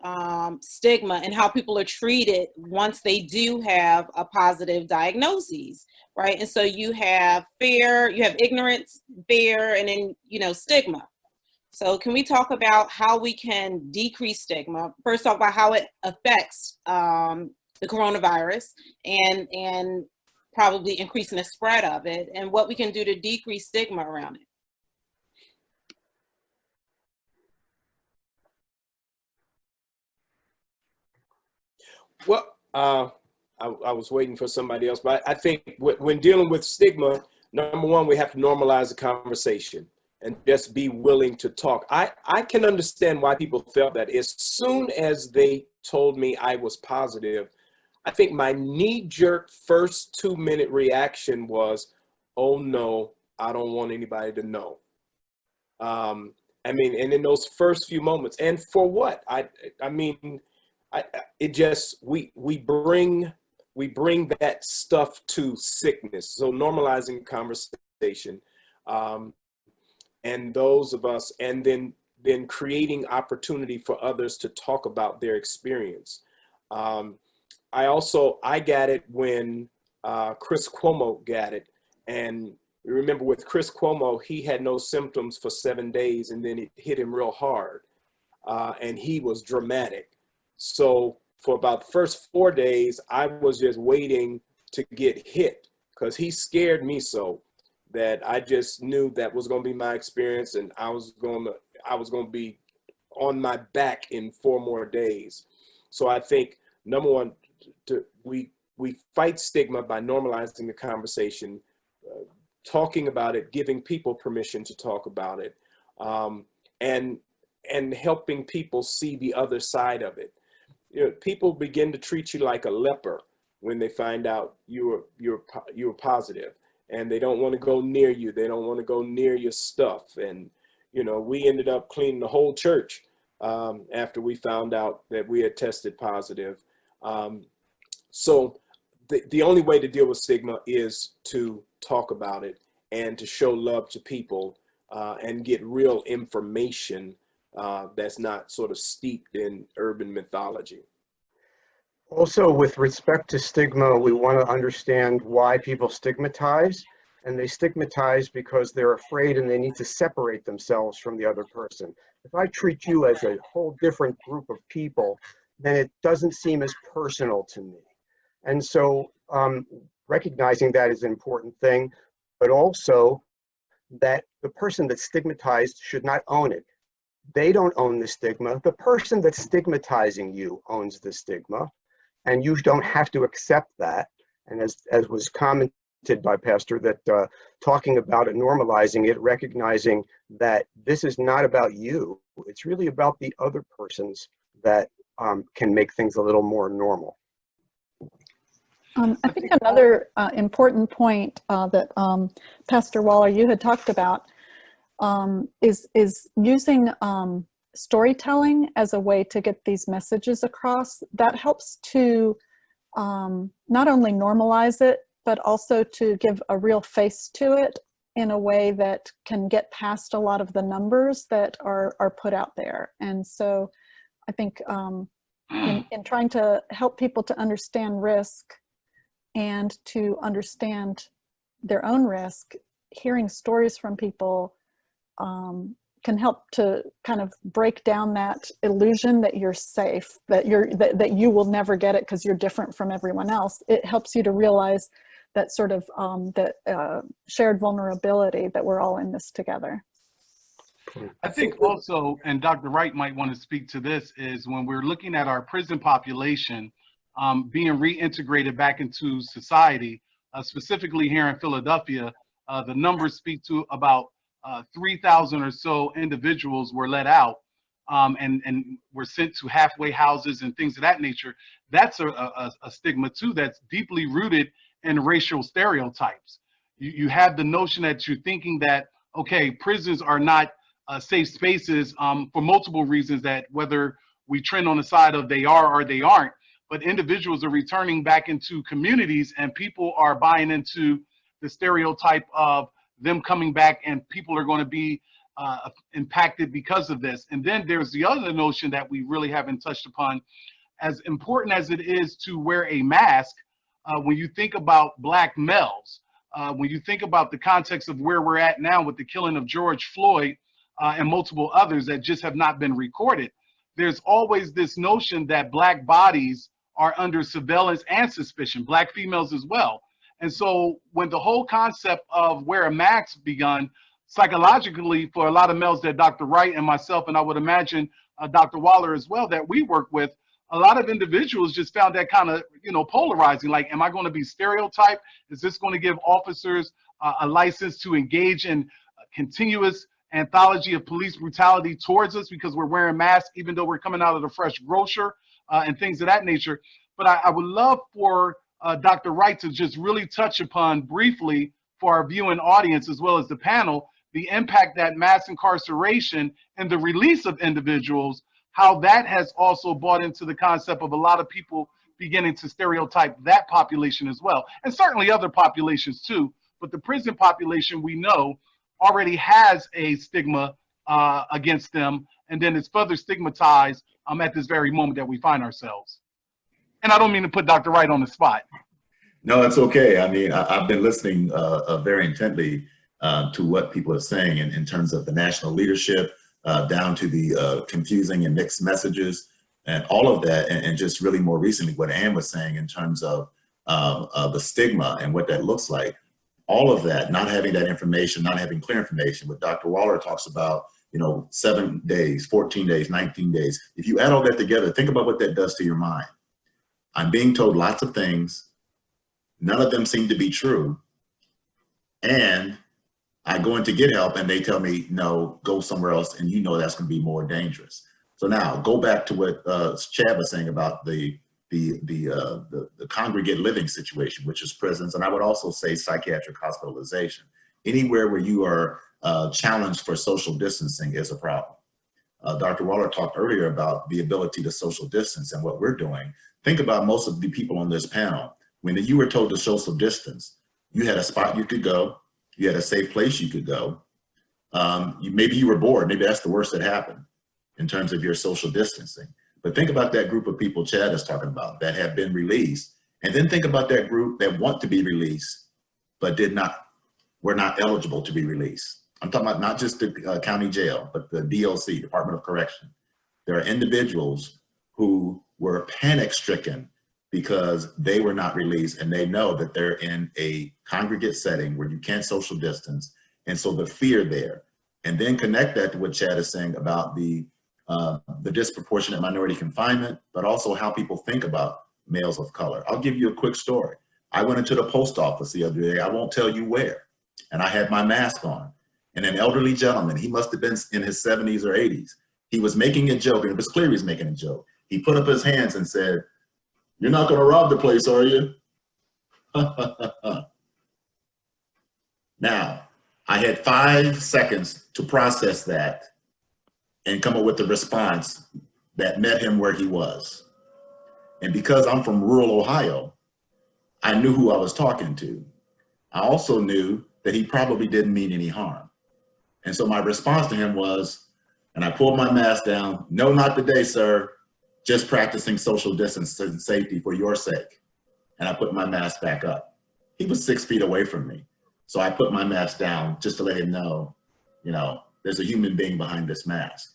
B: stigma and how people are treated once they do have a positive diagnosis, right? And so you have fear, you have ignorance, fear, and then, stigma. So can we talk about how we can decrease stigma? First, talk about how it affects the coronavirus and probably increasing the spread of it, and what we can do to decrease stigma around it.
H: Well, I was waiting for somebody else, but I think when dealing with stigma, number one, we have to normalize the conversation and just be willing to talk. I can understand why people felt that. As soon as they told me I was positive, I think my knee-jerk first 2-minute reaction was, oh no, I don't want anybody to know. And in those first few moments, and for what? We bring that stuff to sickness. So normalizing conversation, and those of us, and then creating opportunity for others to talk about their experience. I got it when Chris Cuomo got it, and remember with Chris Cuomo, he had no symptoms for 7 days, and then it hit him real hard, and he was dramatic. So for about the first 4 days, I was just waiting to get hit because he scared me so that I just knew that was going to be my experience, and I was going to be on my back in 4 more days. So I think number one, we fight stigma by normalizing the conversation, talking about it, giving people permission to talk about it, and helping people see the other side of it. People begin to treat you like a leper when they find out you're positive, and they don't want to go near you. They don't want to go near your stuff. And we ended up cleaning the whole church after we found out that we had tested positive. So the only way to deal with stigma is to talk about it and to show love to people and get real information that's not sort of steeped in urban mythology.
D: Also, with respect to stigma, we want to understand why people stigmatize. And they stigmatize because they're afraid and they need to separate themselves from the other person. If I treat you as a whole different group of people, then it doesn't seem as personal to me. And so recognizing that is an important thing, but also that the person that's stigmatized should not own it. They don't own the stigma. The person that's stigmatizing you owns the stigma, and you don't have to accept that. And as was commented by Pastor, that talking about it, normalizing it, recognizing that this is not about you, it's really about the other persons that can make things a little more normal.
J: I think another important point that Pastor Waller, you had talked about is using storytelling as a way to get these messages across. That helps to not only normalize it, but also to give a real face to it in a way that can get past a lot of the numbers that are put out there. And so I think in trying to help people to understand risk and to understand their own risk, hearing stories from people can help to kind of break down that illusion that you're safe, that that you will never get it because you're different from everyone else. It helps you to realize that sort of shared vulnerability, that we're all in this together.
G: I think also, and Dr. Wright might want to speak to this, is when we're looking at our prison population being reintegrated back into society, specifically here in Philadelphia, the numbers speak to about 3,000 or so individuals were let out and were sent to halfway houses and things of that nature. That's a stigma too, that's deeply rooted in racial stereotypes. You have the notion that you're thinking that, okay, prisons are not safe spaces for multiple reasons, that whether we trend on the side of they are or they aren't, but individuals are returning back into communities and people are buying into the stereotype of them coming back and people are going to be impacted because of this. And then there's the other notion that we really haven't touched upon. As important as it is to wear a mask, when you think about Black males, when you think about the context of where we're at now with the killing of George Floyd and multiple others that just have not been recorded, there's always this notion that Black bodies are under surveillance and suspicion, Black females as well. And so when the whole concept of wear a mask begun, psychologically for a lot of males that Dr. Wright and myself, and I would imagine Dr. Waller as well, that we work with, a lot of individuals just found that kind of, polarizing. Like, am I going to be stereotyped? Is this going to give officers a license to engage in continuous anthology of police brutality towards us because we're wearing masks, even though we're coming out of the fresh grocer and things of that nature? But I would love for Dr. Wright to just really touch upon briefly for our viewing audience as well as the panel, the impact that mass incarceration and the release of individuals, how that has also bought into the concept of a lot of people beginning to stereotype that population as well, and certainly other populations too. But the prison population, we know, already has a stigma against them, and then it's further stigmatized at this very moment that we find ourselves. And I don't mean to put Dr. Wright on the spot.
F: No, it's okay. I mean, I've been listening very intently to what people are saying in terms of the national leadership, down to the confusing and mixed messages and all of that. And just really more recently, what Ann was saying in terms of the stigma and what that looks like. All of that, not having that information, not having clear information. What Dr. Waller talks about, 7 days, 14 days, 19 days. If you add all that together, think about what that does to your mind. I'm being told lots of things. None of them seem to be true. And I go in to get help and they tell me, no, go somewhere else. And that's going to be more dangerous. So now go back to what Chad was saying about the congregate living situation, which is prisons. And I would also say psychiatric hospitalization. Anywhere where you are challenged for social distancing is a problem. Dr. Waller talked earlier about the ability to social distance and what we're doing. Think about most of the people on this panel. When you were told to social distance, you had a spot you could go, you had a safe place you could go. Maybe you were bored, maybe that's the worst that happened in terms of your social distancing. But think about that group of people Chad is talking about that have been released. And then think about that group that want to be released, but were not eligible to be released. I'm talking about not just the county jail, but the DLC, Department of Correction. There are individuals who were panic stricken because they were not released and they know that they're in a congregate setting where you can't social distance. And so the fear there, and then connect that to what Chad is saying about the disproportionate minority confinement, but also how people think about males of color. I'll give you a quick story. I went into the post office the other day, I won't tell you where, and I had my mask on. And an elderly gentleman, he must have been in his 70s or 80s. He was making a joke, and it was clear he was making a joke. He put up his hands and said, "You're not gonna rob the place, are you?" Now, I had 5 seconds to process that and come up with a response that met him where he was. And because I'm from rural Ohio, I knew who I was talking to. I also knew that he probably didn't mean any harm. And so my response to him was, and I pulled my mask down, "No, not today, sir. Just practicing social distance and safety for your sake." And I put my mask back up. He was 6 feet away from me. So I put my mask down just to let him know, there's a human being behind this mask.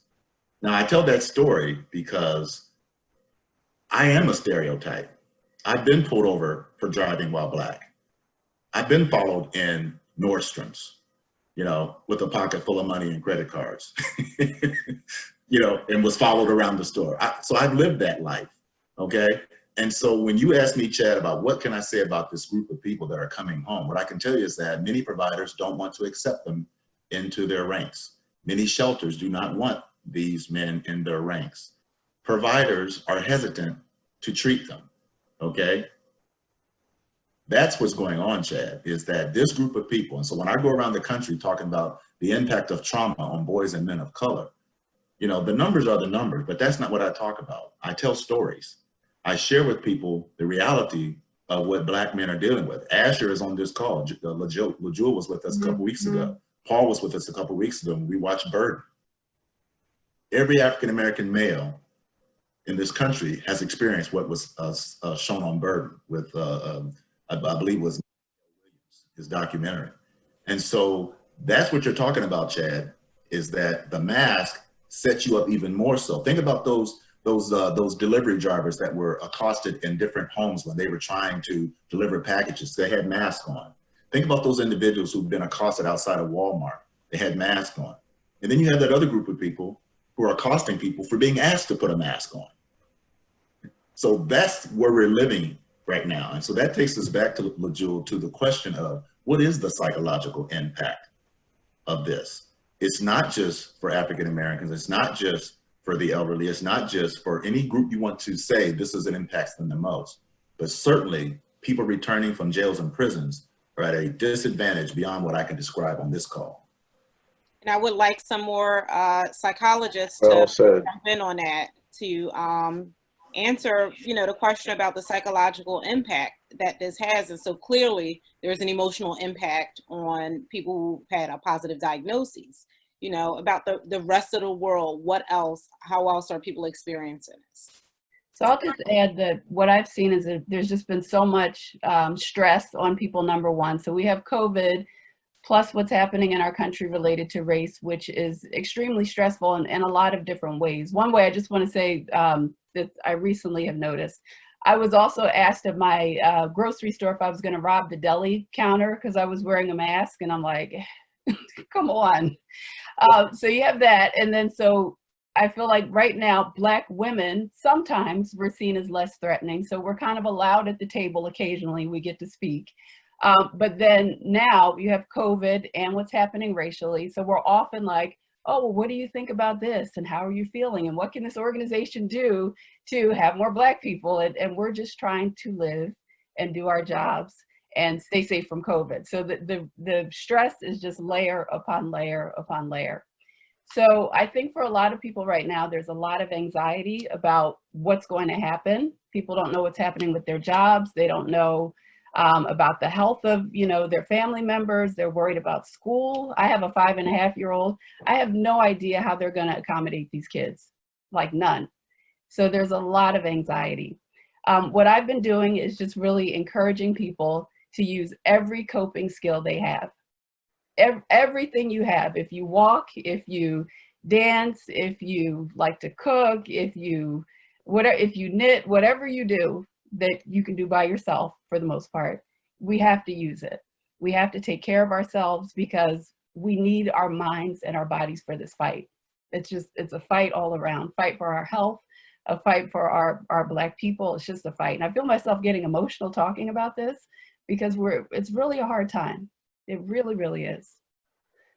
F: Now, I tell that story because I am a stereotype. I've been pulled over for driving while Black. I've been followed in Nordstrom's, you know, with a pocket full of money and credit cards, you know, and was followed around the store. So I've lived that life, okay? And so when you ask me, Chad, about what can I say about this group of people that are coming home, what I can tell you is that many providers don't want to accept them into their ranks. Many shelters do not want these men in their ranks. Providers are hesitant to treat them, okay? That's what's going on, Chad, is that this group of people, and so when I go around the country talking about the impact of trauma on boys and men of color, you know, the numbers are the numbers, but that's not what I talk about. I tell stories. I share with people the reality of what Black men are dealing with. Asher is on this call. LaJewel was with us a couple weeks ago. Paul was with us a couple weeks ago when we watched Burden. Every African-American male in this country has experienced what was shown on Burden with, I believe it was his documentary. And so that's what you're talking about, Chad, is that the mask sets you up even more so. Think about those delivery drivers that were accosted in different homes when they were trying to deliver packages. They had masks on. Think about those individuals who've been accosted outside of Walmart. They had masks on. And then you have that other group of people who are accosting people for being asked to put a mask on. So that's where we're living right now. And so that takes us back to LaJewel, to the question of what is the psychological impact of this? It's not just for African Americans. It's not just for the elderly. It's not just for any group you want to say this is an impacts them the most, but certainly people returning from jails and prisons are at a disadvantage beyond what I can describe on this call.
B: And I would like some more psychologists
D: Well
B: to
D: said.
B: jump in on that to answer, you know, the question about the psychological impact that this has. And so clearly there's an emotional impact on people who had a positive diagnosis. You know, about the rest of the world, what else, how else are people experiencing this?
K: So I'll just add that what I've seen is that there's just been so much stress on people, number one. So we have COVID, plus what's happening in our country related to race, which is extremely stressful in a lot of different ways. One way I just want to say that I recently have noticed, I was also asked at my grocery store if I was going to rob the deli counter because I was wearing a mask, and I'm like, come on. So you have that. And then so I feel like right now, Black women, sometimes we're seen as less threatening. So we're kind of allowed at the table occasionally, we get to speak. But then now you have COVID and what's happening racially. So we're often like, oh, well, what do you think about this? And how are you feeling? And what can this organization do to have more Black people? And we're just trying to live and do our jobs and stay safe from COVID. So the stress is just layer upon layer upon layer. So I think for a lot of people right now, there's a lot of anxiety about what's going to happen. People don't know what's happening with their jobs. They don't know about the health of, you know, their family members. They're worried about school. I have a 5.5-year-old. I have no idea how they're going to accommodate these kids, like none. So there's a lot of anxiety. What I've been doing is just really encouraging people to use every coping skill they have. Everything you have. If you walk, if you dance, if you like to cook, if you knit, whatever you do that you can do by yourself for the most part, we have to use it. We have to take care of ourselves because we need our minds and our bodies for this fight. It's a fight all around. Fight for our health, a fight for our Black people. It's just a fight. And I feel myself getting emotional talking about this because it's really a hard time. It really, really is.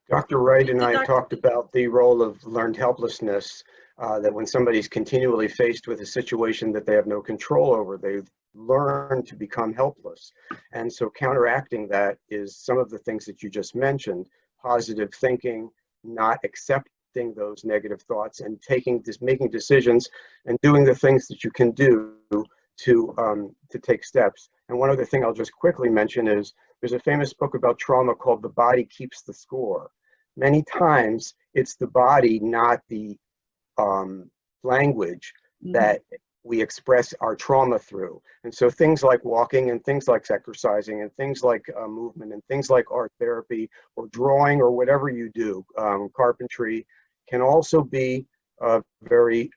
D: Dr. Wright and I talked about the role of learned helplessness, that when somebody's continually faced with a situation that they have no control over, they've learned to become helpless. And so counteracting that is some of the things that you just mentioned: positive thinking, not accepting those negative thoughts, and making decisions and doing the things that you can do to take steps. And one other thing I'll just quickly mention is there's a famous book about trauma called The Body Keeps the Score. Many times it's the body, not the language, that we express our trauma through. And so things like walking and things like exercising and things like movement and things like art therapy or drawing or whatever you do, carpentry, can also be very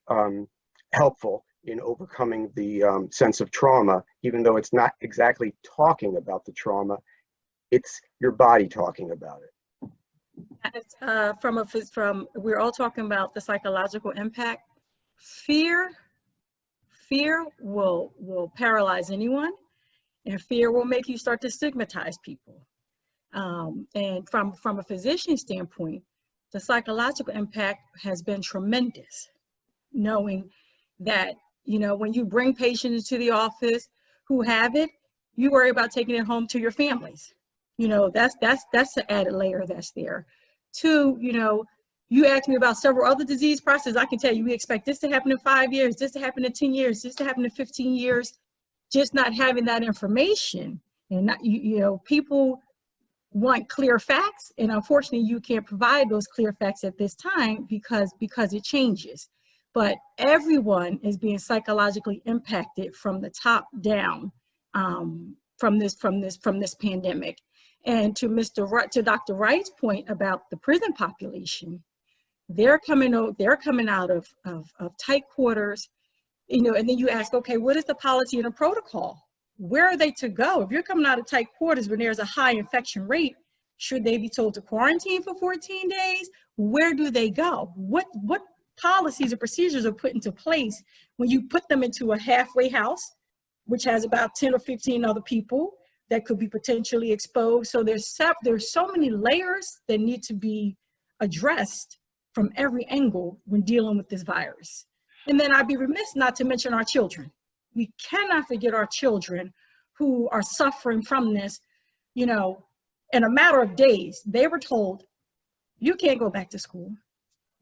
D: helpful in overcoming the sense of trauma, even though it's not exactly talking about the trauma, it's your body talking about it.
I: We're all talking about the psychological impact. Fear will paralyze anyone, and fear will make you start to stigmatize people. And from a physician standpoint, the psychological impact has been tremendous, knowing that, you know, when you bring patients to the office who have it, you worry about taking it home to your families. You know, that's the added layer that's there. Two, you know, you asked me about several other disease processes. I can tell you, we expect this to happen in 5 years, this to happen in 10 years, this to happen in 15 years. Just not having that information, and not, you know, people want clear facts, and unfortunately you can't provide those clear facts at this time because it changes. But everyone is being psychologically impacted from the top down from this pandemic. And to Dr. Wright's point about the prison population, they're coming out of tight quarters, you know, and then you ask, okay, what is the policy and the protocol? Where are they to go? If you're coming out of tight quarters when there's a high infection rate, should they be told to quarantine for 14 days? Where do they go? What policies or procedures are put into place when you put them into a halfway house, which has about 10 or 15 other people that could be potentially exposed? So there's so many layers that need to be addressed from every angle when dealing with this virus. And then I'd be remiss not to mention our children. We cannot forget our children who are suffering from this. You know, in a matter of days, they were told, you can't go back to school.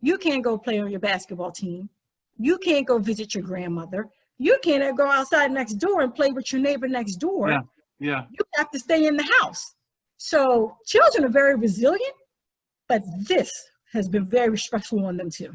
I: You can't go play on your basketball team. You can't go visit your grandmother. You can't go outside next door and play with your neighbor next door.
G: Yeah.
I: You have to stay in the house. So children are very resilient, but this has been very stressful on them too.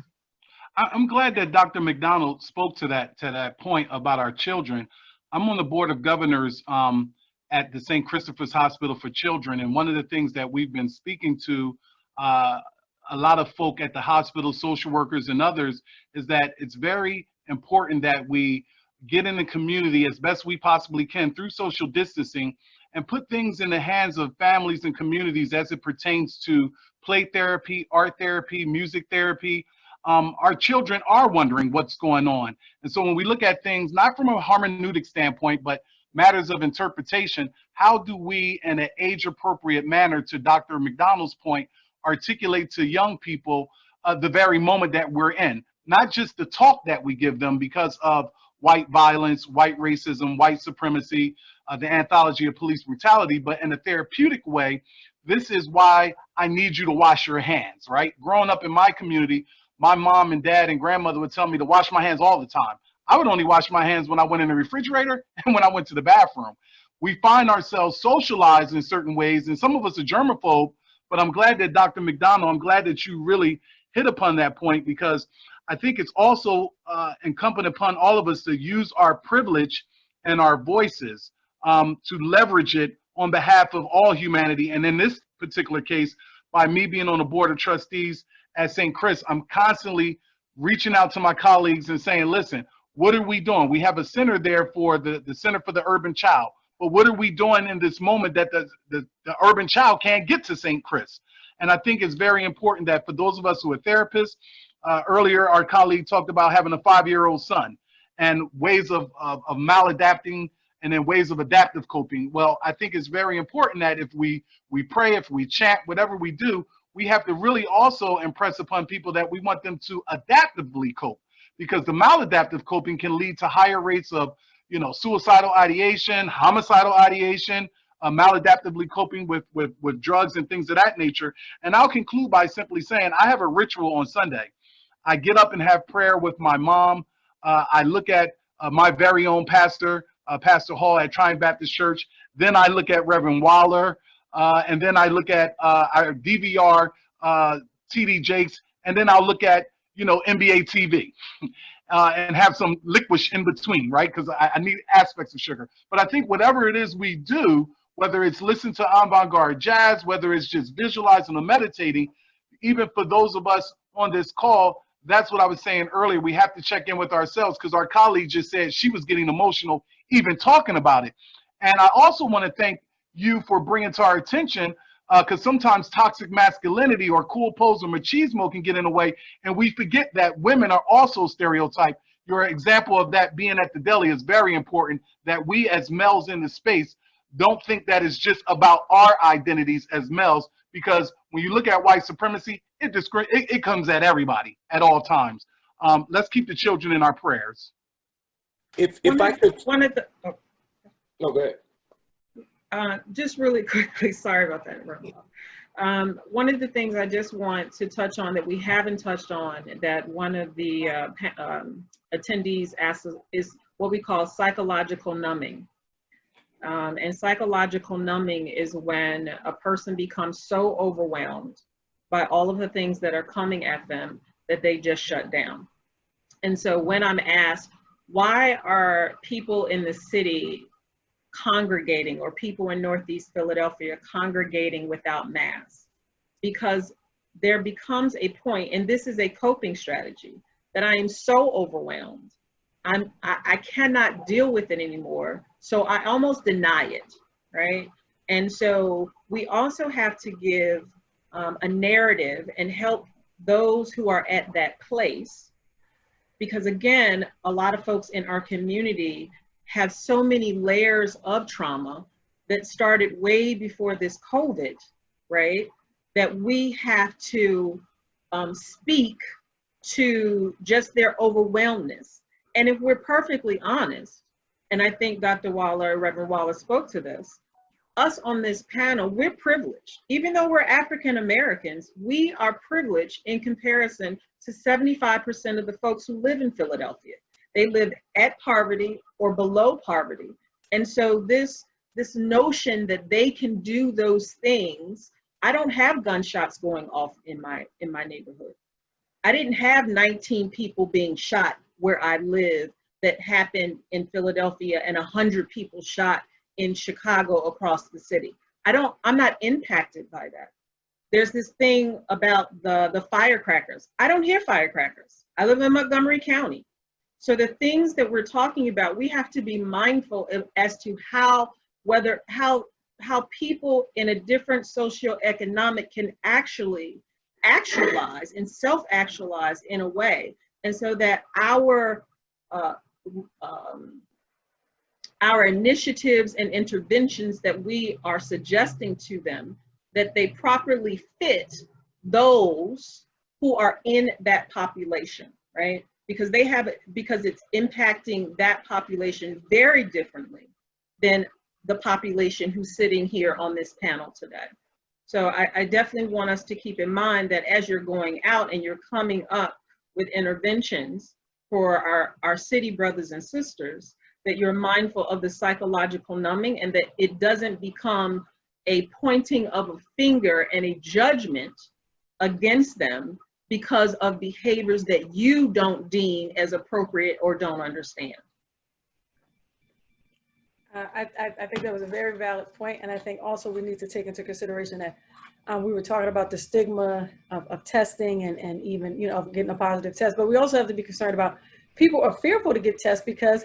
G: I'm glad that Dr. McDonald spoke to that point about our children. I'm on the board of governors at the St. Christopher's Hospital for Children, and one of the things that we've been speaking to a lot of folk at the hospital, social workers and others, is that it's very important that we get in the community as best we possibly can through social distancing and put things in the hands of families and communities as it pertains to play therapy, art therapy, music therapy. Our children are wondering what's going on. And so when we look at things, not from a hermeneutic standpoint, but matters of interpretation, how do we, in an age-appropriate manner, to Dr. McDonald's point, articulate to young people the very moment that we're in? Not just the talk that we give them because of white violence, white racism, white supremacy, the anthology of police brutality, but in a therapeutic way. This is why I need you to wash your hands, right? Growing up in my community, my mom and dad and grandmother would tell me to wash my hands all the time. I would only wash my hands when I went in the refrigerator and when I went to the bathroom. We find ourselves socialized in certain ways, and some of us are germaphobe, but I'm glad that Dr. McDonald, I'm glad that you really hit upon that point, because I think it's also incumbent upon all of us to use our privilege and our voices to leverage it on behalf of all humanity. And in this particular case, by me being on the board of trustees at St. Chris, I'm constantly reaching out to my colleagues and saying, listen, what are we doing? We have a center there for the Center for the Urban Child. But what are we doing in this moment that the urban child can't get to St. Chris? And I think it's very important that for those of us who are therapists, earlier our colleague talked about having a 5-year-old son and ways of maladapting and then ways of adaptive coping. Well, I think it's very important that if we pray, if we chant, whatever we do, we have to really also impress upon people that we want them to adaptively cope, because the maladaptive coping can lead to higher rates of, you know, suicidal ideation, homicidal ideation, maladaptively coping with drugs and things of that nature. And I'll conclude by simply saying I have a ritual on Sunday. I get up and have prayer with my mom. I look at my very own pastor, Pastor Hall at Triumph Baptist Church. Then I look at Reverend Waller. And then I look at our DVR, TD Jakes. And then I'll look at, you know, NBA TV. and have some liquish in between, right? Because I need aspects of sugar. But I think whatever it is we do, whether it's listen to avant-garde jazz, whether it's just visualizing or meditating, even for those of us on this call, that's what I was saying earlier. We have to check in with ourselves, because our colleague just said she was getting emotional even talking about it. And I also want to thank you for bringing to our attention, because sometimes toxic masculinity or cool pose or machismo can get in the way, and we forget that women are also stereotyped. Your example of that being at the deli is very important, that we as males in the space don't think that it's just about our identities as males, because when you look at white supremacy, it comes at everybody at all times. Let's keep the children in our prayers.
H: If I could,
E: oh,
H: no, go ahead.
E: just really quickly, sorry about that, Ramon. One of the things I just want to touch on that we haven't touched on, that one of the attendees asked is what we call psychological numbing. And psychological numbing is when a person becomes so overwhelmed by all of the things that are coming at them that they just shut down. And so when I'm asked, why are people in the city congregating, or people in Northeast Philadelphia congregating without masks? Because there becomes a point, and this is a coping strategy, that I am so overwhelmed, I cannot deal with it anymore, so I almost deny it, right? And so we also have to give a narrative and help those who are at that place, because again, a lot of folks in our community have so many layers of trauma that started way before this COVID, right? That we have to speak to just their overwhelmness. And if we're perfectly honest, and I think Dr. Waller, Reverend Waller spoke to this, us on this panel, we're privileged. Even though we're African Americans, we are privileged in comparison to 75% of the folks who live in Philadelphia. They live at poverty or below poverty. And so this notion that they can do those things, I don't have gunshots going off in my neighborhood. I didn't have 19 people being shot where I live that happened in Philadelphia, and 100 people shot in Chicago across the city. I'm not impacted by that. There's this thing about the firecrackers. I don't hear firecrackers. I live in Montgomery County. So the things that we're talking about, we have to be mindful of as to how people in a different socioeconomic can actually actualize and self-actualize in a way. And so that our initiatives and interventions that we are suggesting to them, that they properly fit those who are in that population, right? Because it's impacting that population very differently than the population who's sitting here on this panel today. So I definitely want us to keep in mind that as you're going out and you're coming up with interventions for our city brothers and sisters, that you're mindful of the psychological numbing, and that it doesn't become a pointing of a finger and a judgment against them because of behaviors that you don't deem as appropriate or don't understand.
C: I think that was a very valid point, and I think also we need to take into consideration that we were talking about the stigma of testing and even, you know, of getting a positive test, but we also have to be concerned about people are fearful to get tests, because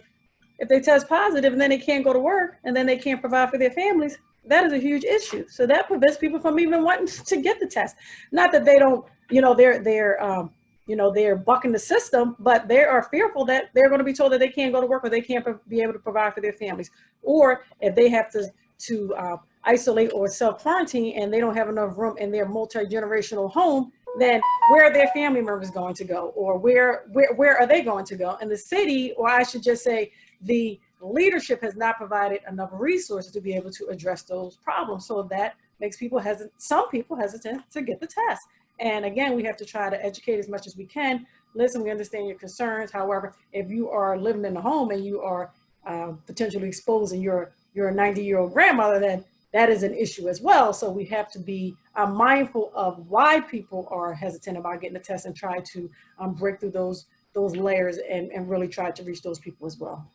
C: if they test positive and then they can't go to work and then they can't provide for their families, that is a huge issue. So that prevents people from even wanting to get the test. Not that they don't, you know, they're bucking the system, but they are fearful that they're going to be told that they can't go to work or they can't be able to provide for their families. Or if they have to isolate or self-quarantine and they don't have enough room in their multi-generational home, then where are their family members going to go? Or where are they going to go? And the city, or I should just say the leadership, has not provided enough resources to be able to address those problems. So that makes some people hesitant to get the test. And again, we have to try to educate as much as we can. Listen, we understand your concerns. However, if you are living in the home and you are potentially exposing your 90-year-old grandmother, then that is an issue as well. So we have to be mindful of why people are hesitant about getting the test and try to break through those those layers and really try to reach those people as well.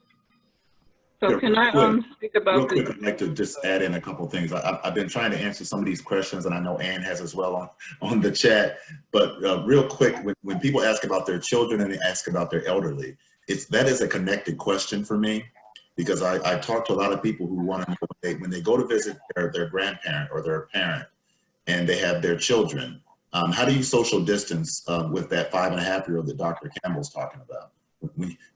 E: So
F: Yeah,
E: can I speak
F: real
E: about
F: quick,
E: the,
F: I'd like to just add in a couple of things. I've been trying to answer some of these questions, and I know Ann has as well on the chat. But real quick, when people ask about their children and they ask about their elderly, that is a connected question for me, because I talk to a lot of people who want to know when they go to visit their grandparent or their parent, and they have their children, how do you social distance with that 5.5-year-old that Dr. Campbell's talking about?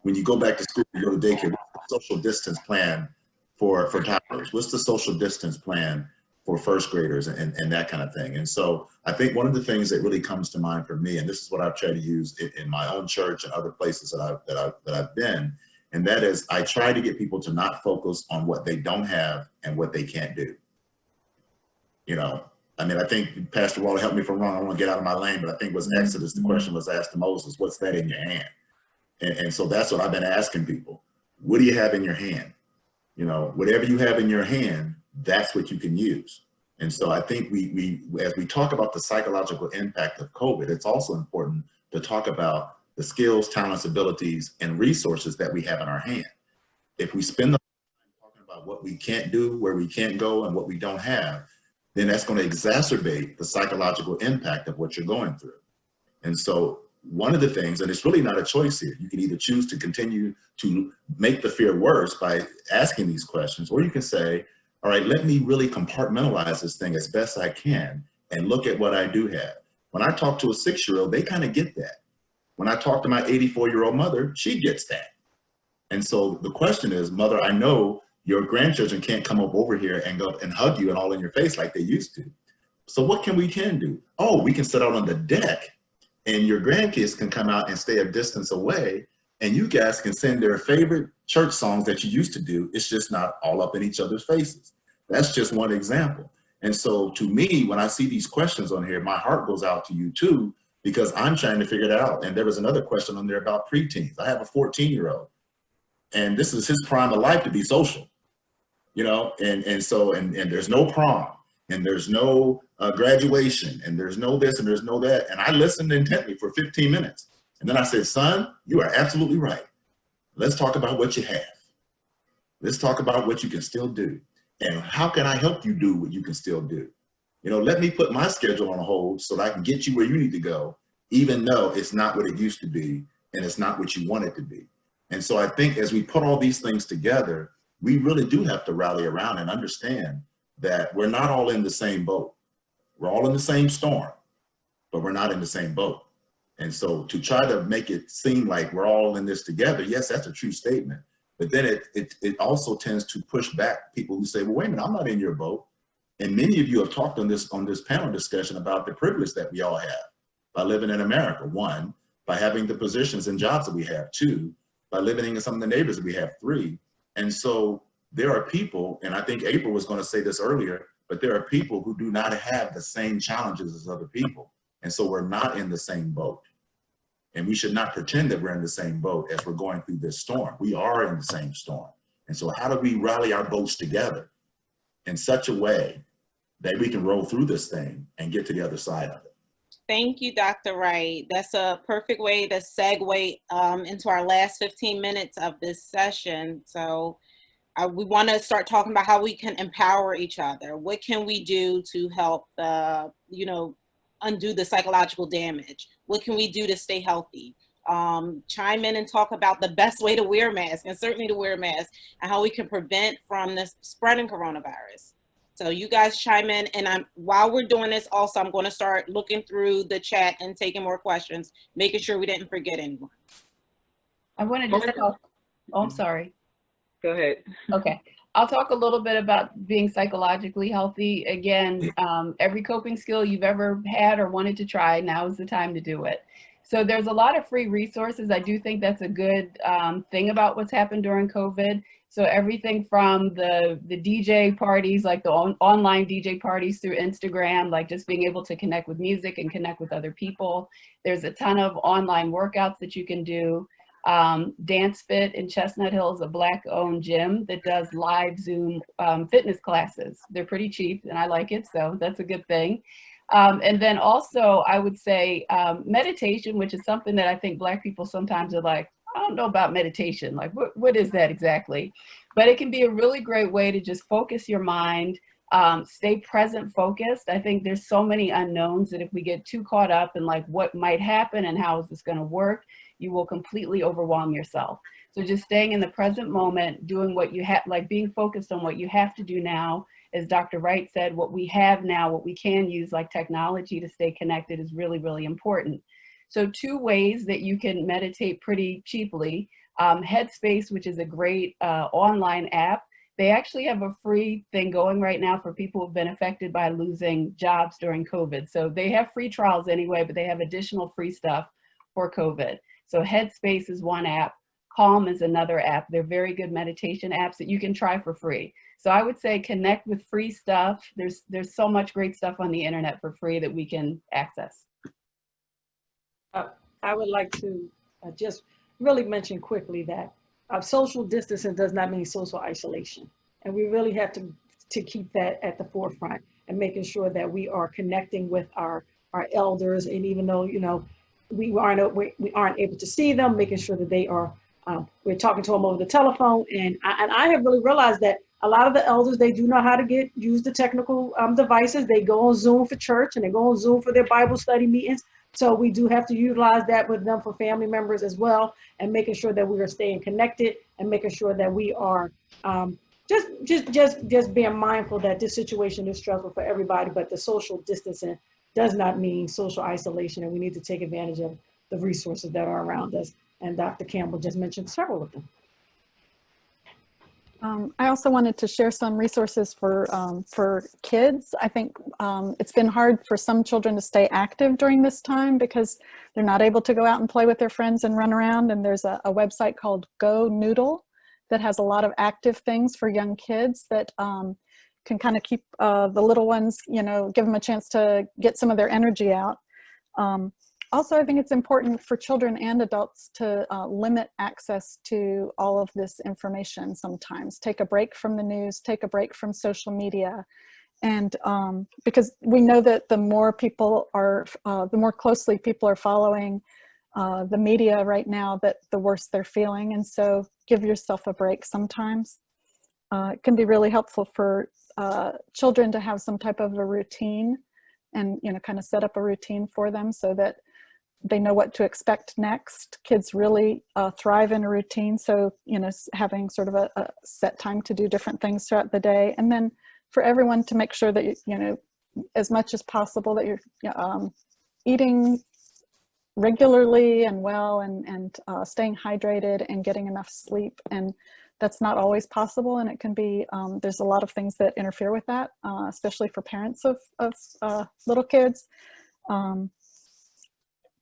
F: When you go back to school, you go to daycare, what's the social distance plan for toddlers? What's the social distance plan for first graders and that kind of thing? And so I think one of the things that really comes to mind for me, and this is what I've tried to use in my own church and other places that I've been, and that is I try to get people to not focus on what they don't have and what they can't do. You know, I mean, I think Pastor Waller, help me if I'm wrong, I don't want to get out of my lane, but I think it was Exodus, the question was asked to Moses, what's that in your hand? And so that's what I've been asking people. What do you have in your hand? You know, whatever you have in your hand, that's what you can use. And so I think as we talk about the psychological impact of COVID, it's also important to talk about the skills, talents, abilities, and resources that we have in our hand. If we spend the time talking about what we can't do, where we can't go, and what we don't have, then that's going to exacerbate the psychological impact of what you're going through. And so one of the things, and it's really not a choice here, you can either choose to continue to make the fear worse by asking these questions, or you can say, all right, let me really compartmentalize this thing as best I can and look at what I do have. When I talk to a 6-year-old, they kind of get that. When I talk to my 84-year-old mother, she gets that. And so the question is, Mother, I know your grandchildren can't come up over here and go and hug you and all in your face like they used to. So what can we do? Oh, we can sit out on the deck and your grandkids can come out and stay a distance away, and you guys can sing their favorite church songs that you used to do. It's just not all up in each other's faces. That's just one example. And so to me, when I see these questions on here, my heart goes out to you too, because I'm trying to figure it out. And there was another question on there about preteens. I have a 14-year-old, and this is his prime of life to be social, you know, and so there's no prom, and there's no graduation, and there's no this, and there's no that. And I listened intently for 15 minutes. And then I said, son, you are absolutely right. Let's talk about what you have. Let's talk about what you can still do. And how can I help you do what you can still do? You know, let me put my schedule on hold so that I can get you where you need to go, even though it's not what it used to be, and it's not what you want it to be. And so I think as we put all these things together, we really do have to rally around and understand that we're not all in the same boat. We're all in the same storm, but we're not in the same boat. And so to try to make it seem like we're all in this together, yes, that's a true statement. But then it also tends to push back people who say, well, wait a minute, I'm not in your boat. And many of you have talked on this panel discussion about the privilege that we all have by living in America. 1, by having the positions and jobs that we have. 2, by living in some of the neighbors that we have. 3. And so there are people, and I think April was going to say this earlier, but there are people who do not have the same challenges as other people. And so we're not in the same boat. And we should not pretend that we're in the same boat as we're going through this storm. We are in the same storm. And so how do we rally our boats together in such a way that we can roll through this thing and get to the other side of it?
B: Thank you, Dr. Wright. That's a perfect way to segue into our last 15 minutes of this session. So we want to start talking about how we can empower each other. What can we do to help, undo the psychological damage? What can we do to stay healthy? Chime in and talk about the best way to wear a mask, and certainly to wear a mask, and how we can prevent from this spreading coronavirus. So you guys chime in, and while we're doing this also, I'm going to start looking through the chat and taking more questions, making sure we didn't forget anyone.
K: I want to just talk. Oh, I'm sorry.
E: Go ahead.
K: Okay. I'll talk a little bit about being psychologically healthy. Again, every coping skill you've ever had or wanted to try, now is the time to do it. So there's a lot of free resources. I do think that's a good thing about what's happened during COVID. So everything from the DJ parties, like the online DJ parties through Instagram, like just being able to connect with music and connect with other people. There's a ton of online workouts that you can do. Dance Fit in Chestnut Hill is a Black-owned gym that does live Zoom fitness classes. They're pretty cheap, and I like it, so that's a good thing. And then also, I would say meditation, which is something that I think Black people sometimes are like, I don't know about meditation. Like, what is that exactly? But it can be a really great way to just focus your mind, stay present focused. I think there's so many unknowns that if we get too caught up in like what might happen and how is this going to work, you will completely overwhelm yourself. So just staying in the present moment, doing what you have, like being focused on what you have to do now. As Dr. Wright said, what we have now, what we can use like technology to stay connected is really, really important. So 2 ways that you can meditate pretty cheaply. Headspace, which is a great online app. They actually have a free thing going right now for people who've been affected by losing jobs during COVID. So they have free trials anyway, but they have additional free stuff for COVID. So Headspace is one app. Calm is another app. They're very good meditation apps that you can try for free. So I would say connect with free stuff. There's so much great stuff on the internet for free that we can access.
C: I would like to just really mention quickly that social distancing does not mean social isolation. And we really have to keep that at the forefront and making sure that we are connecting with our elders. And even though, you know, we aren't able to see them, making sure that they are, we're talking to them over the telephone. And I have really realized that a lot of the elders, they do know how to use the technical devices. They go on Zoom for church and they go on Zoom for their Bible study meetings. So we do have to utilize that with them for family members as well, and making sure that we are staying connected and making sure that we are just being mindful that this situation is stressful for everybody, but the social distancing does not mean social isolation, and we need to take advantage of the resources that are around us. And Dr. Campbell just mentioned several of them.
J: I also wanted to share some resources for kids. I think it's been hard for some children to stay active during this time because they're not able to go out and play with their friends and run around. And there's a website called Go Noodle that has a lot of active things for young kids that can kind of keep the little ones, you know, give them a chance to get some of their energy out. Also, I think it's important for children and adults to limit access to all of this information sometimes. Take a break from the news, take a break from social media. And because we know that the more people are, the more closely people are following the media right now, that the worse they're feeling. And so give yourself a break sometimes. It can be really helpful for children to have some type of a routine and, you know, kind of set up a routine for them so that they know what to expect next. Kids really thrive in a routine. So, you know, having sort of a set time to do different things throughout the day. And then for everyone to make sure that, you know, as much as possible that you're eating regularly and well and staying hydrated and getting enough sleep. And that's not always possible. And it can be, there's a lot of things that interfere with that, especially for parents of little kids.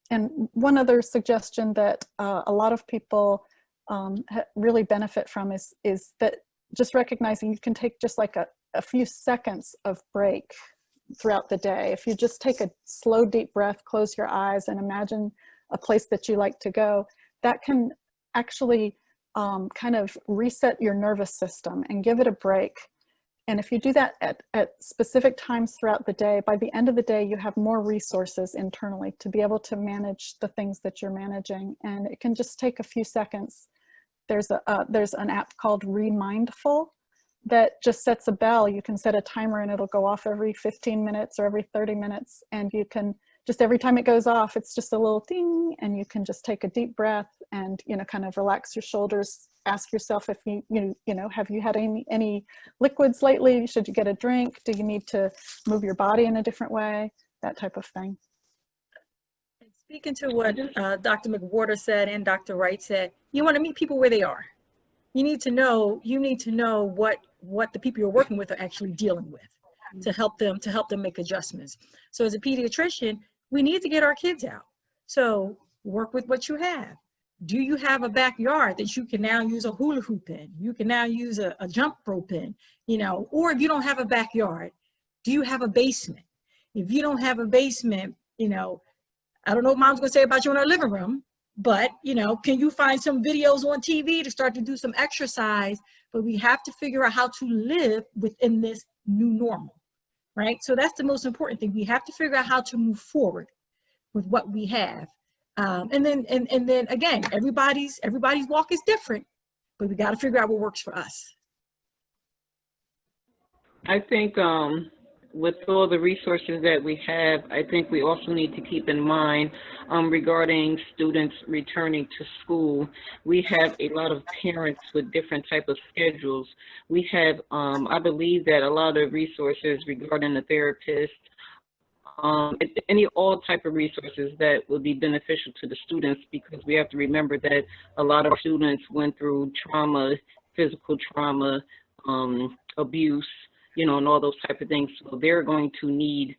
J: And one other suggestion that a lot of people really benefit from is that just recognizing you can take just like a few seconds of break throughout the day. If you just take a slow, deep breath, close your eyes and imagine a place that you like to go, that can actually kind of reset your nervous system and give it a break. And if you do that at specific times throughout the day, by the end of the day, you have more resources internally to be able to manage the things that you're managing. And it can just take a few seconds. There's an app called Remindful that just sets a bell. You can set a timer and it'll go off every 15 minutes or every 30 minutes. And you can just, every time it goes off, it's just a little ding, and you can just take a deep breath and, you know, kind of relax your shoulders. Ask yourself if you know, have you had any liquids lately? Should you get a drink? Do you need to move your body in a different way? That type of thing.
I: Speaking to what Dr. McWhorter said and Dr. Wright said, you want to meet people where they are. You need to know what the people you're working with are actually dealing with to help them make adjustments. So as a pediatrician, we need to get our kids out. So work with what you have. Do you have a backyard that you can now use a hula hoop in? You can now use a jump rope in, you know, or if you don't have a backyard, do you have a basement? If you don't have a basement, you know, I don't know what mom's gonna say about you in her living room, But, you know, can you find some videos on TV to start to do some exercise? But we have to figure out how to live within this new normal, right? So that's the most important thing. We have to figure out how to move forward with what we have. And then again, everybody's walk is different, but we got to figure out what works for us.
L: I think with all the resources that we have, I think we also need to keep in mind regarding students returning to school. We have a lot of parents with different type of schedules. We have, I believe that a lot of resources regarding the therapist, all type of resources that would be beneficial to the students, because we have to remember that a lot of students went through trauma, physical trauma, abuse, you know, and all those type of things. So they're going to need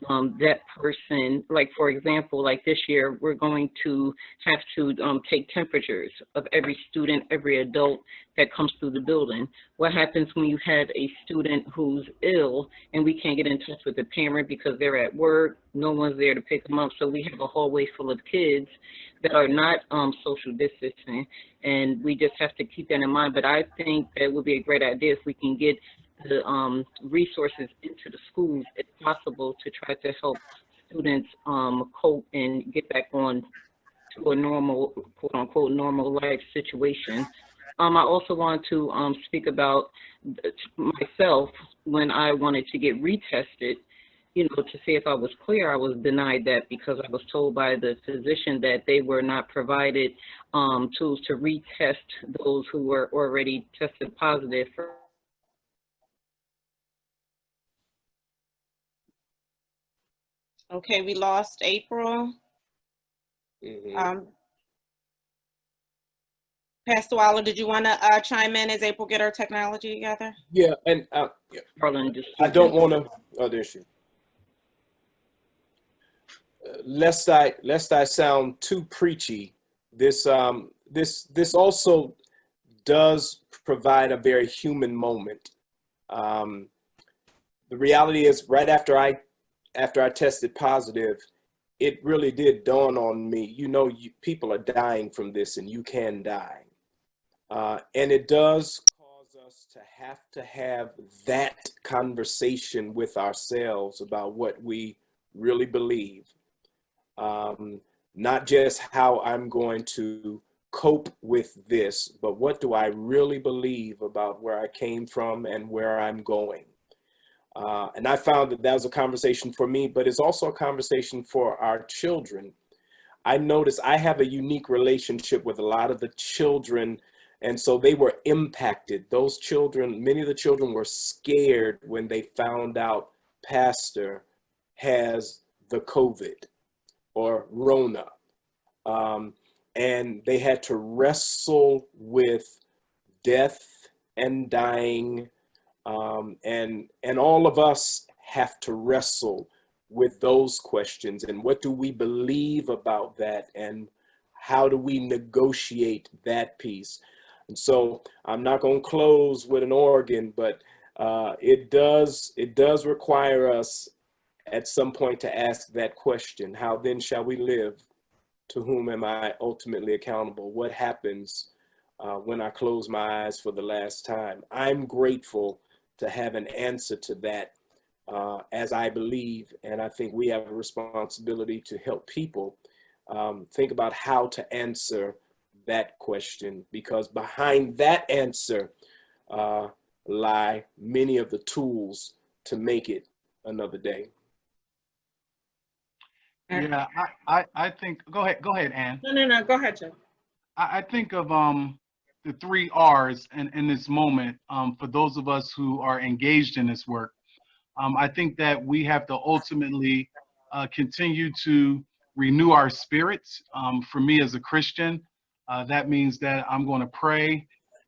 L: that person. Like, for example, like this year, we're going to have to take temperatures of every student, every adult that comes through the building. What happens when you have a student who's ill and we can't get in touch with the parent because they're at work, no one's there to pick them up, so we have a hallway full of kids that are not social distancing, and we just have to keep that in mind. But I think that would be a great idea if we can get the resources into the schools, if possible, to try to help students cope and get back on to a normal, quote unquote, normal life situation. I also want to speak about myself. When I wanted to get retested, you know, to see if I was clear, I was denied that because I was told by the physician that they were not provided tools to retest those who were already tested positive for.
B: Okay, we lost April. Pastor Waller, did you want to chime in as April get her technology together?
H: Yeah, and
L: Yeah.
H: I don't want to. Oh, there she. Lest I sound too preachy, this also does provide a very human moment. The reality is, right after I tested positive, it really did dawn on me, you know, people are dying from this, and you can die. And it does cause us to have that conversation with ourselves about what we really believe. Not just how I'm going to cope with this, but what do I really believe about where I came from and where I'm going. And I found that was a conversation for me, but it's also a conversation for our children. I noticed I have a unique relationship with a lot of the children, and so they were impacted. Those children, many of the children were scared when they found out Pastor has the COVID or Rona. And they had to wrestle with death and dying. And all of us have to wrestle with those questions. And what do we believe about that? And how do we negotiate that piece? And so I'm not going to close with an organ, but it does require us at some point to ask that question: how then shall we live? To whom am I ultimately accountable? What happens when I close my eyes for the last time? I'm grateful to have an answer to that, as I believe, and I think we have a responsibility to help people think about how to answer that question, because behind that answer lie many of the tools to make it another day.
G: Yeah, I think, go ahead, Ann.
E: No, go ahead, Joe.
G: I think of the 3 R's in this moment, for those of us who are engaged in this work. I think that we have to ultimately continue to renew our spirits. For me as a Christian, that means that I'm going to pray,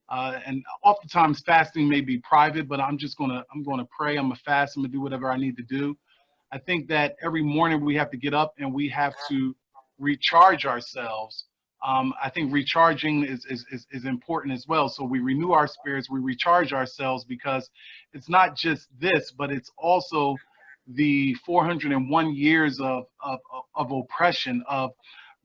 G: and oftentimes fasting may be private, but I'm going to pray. I'm going to fast. I'm going to do whatever I need to do. I think that every morning we have to get up and we have to recharge ourselves. I think recharging is important as well. So we renew our spirits, we recharge ourselves, because it's not just this, but it's also the 401 years of oppression, of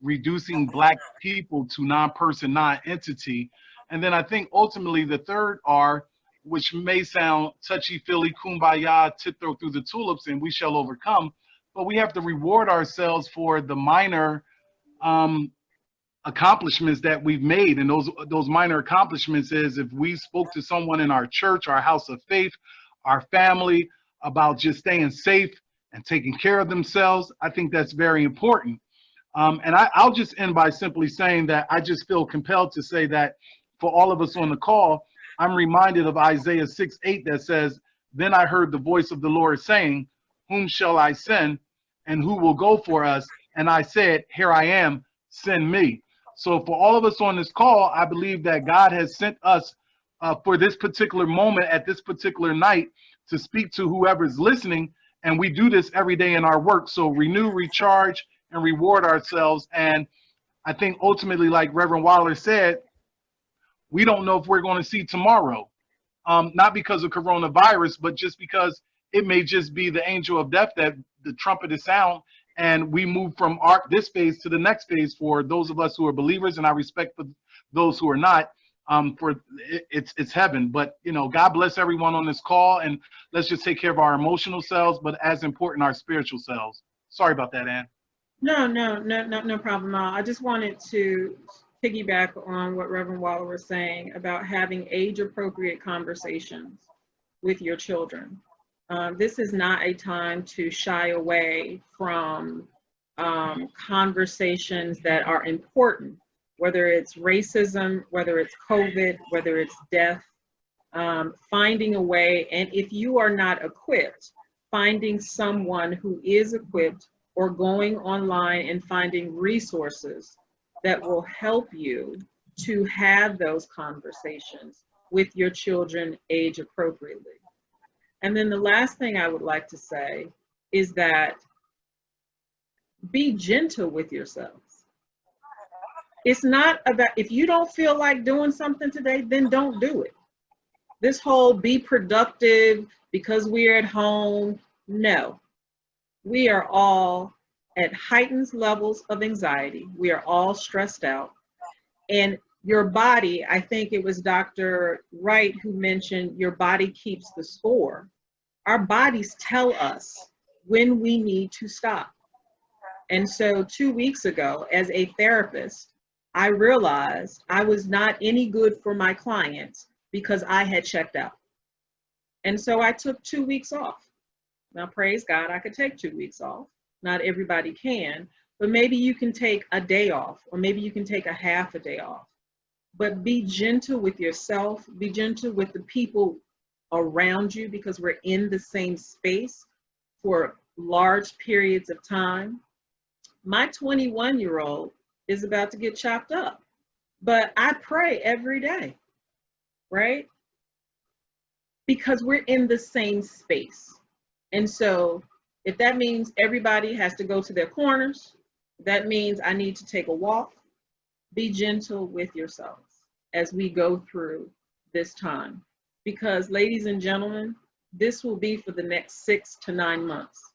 G: reducing Black people to non-person, non-entity. And then I think ultimately the third R, which may sound touchy-feely, kumbaya, tiptoe through the tulips, and we shall overcome, but we have to reward ourselves for the minor accomplishments that we've made. And those minor accomplishments is if we spoke to someone in our church, our house of faith, our family, about just staying safe and taking care of themselves, I think that's very important. And I'll just end by simply saying that I just feel compelled to say that for all of us on the call, I'm reminded of Isaiah 6:8 that says, "Then I heard the voice of the Lord saying, whom shall I send, and who will go for us? And I said, here I am, send me." So for all of us on this call, I believe that God has sent us for this particular moment at this particular night to speak to whoever's listening. And we do this every day in our work. So renew, recharge, and reward ourselves. And I think ultimately, like Reverend Waller said, we don't know if we're going to see tomorrow, not because of coronavirus, but just because it may just be the angel of death that the trumpet is sound, and we move from this phase to the next phase for those of us who are believers, and I respect for those who are not. It's heaven. But God bless everyone on this call, and let's just take care of our emotional selves, but as important, our spiritual selves. Sorry about that, Ann.
E: No problem at all. I just wanted to piggyback on what Reverend Waller was saying about having age-appropriate conversations with your children. This is not a time to shy away from conversations that are important, whether it's racism, whether it's COVID, whether it's death, finding a way, and if you are not equipped, finding someone who is equipped or going online and finding resources that will help you to have those conversations with your children age appropriately. And then the last thing I would like to say is that be gentle with yourselves. It's not about, if you don't feel like doing something today, then don't do it. This whole be productive because we're at home, no. We are all at heightened levels of anxiety. We are all stressed out. And your body, I think it was Dr. Wright who mentioned your body keeps the score. Our bodies tell us when we need to stop. And so 2 weeks ago, as a therapist, I realized I was not any good for my clients because I had checked out. And so I took 2 weeks off. Now, praise God, I could take 2 weeks off. Not everybody can, but maybe you can take a day off, or maybe you can take a half a day off. But be gentle with yourself, be gentle with the people around you, because we're in the same space for large periods of time. My 21-year-old is about to get chopped up, but I pray every day, right? Because we're in the same space. And so if that means everybody has to go to their corners, that means I need to take a walk. Be gentle with yourselves as we go through this time. Because, ladies and gentlemen, this will be for the next 6 to 9 months.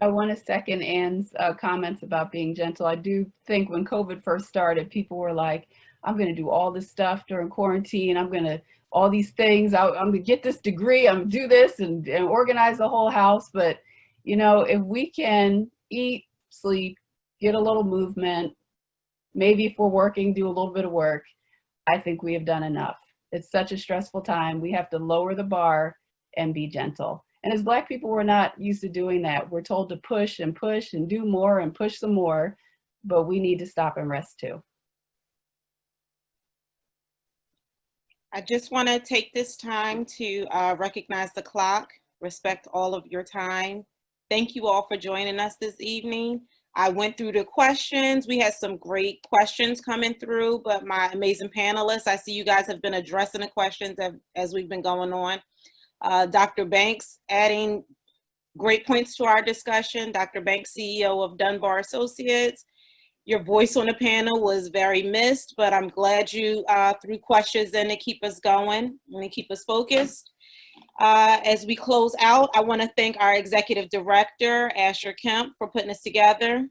K: I want to second Ann's comments about being gentle. I do think when COVID first started, people were like, I'm going to do all this stuff during quarantine. I'm going to, all these things, I'm going to get this degree, I'm going to do this and organize the whole house. But, you know, if we can eat, sleep, get a little movement, maybe if we're working, do a little bit of work, I think we have done enough. It's such a stressful time. We have to lower the bar and be gentle. And as Black people, we're not used to doing that. We're told to push and do more and push some more, but we need to stop and rest too.
B: I just want to take this time to recognize the clock, respect all of your time. Thank you all for joining us this evening. I went through the questions. We had some great questions coming through, but my amazing panelists, I see you guys have been addressing the questions as we've been going on. Dr. Banks adding great points to our discussion. Dr. Banks, CEO of Dunbar Associates. Your voice on the panel was very missed, but I'm glad you threw questions in to keep us going and to keep us focused. As we close out, I want to thank our executive director, Asher Kemp, for putting this together.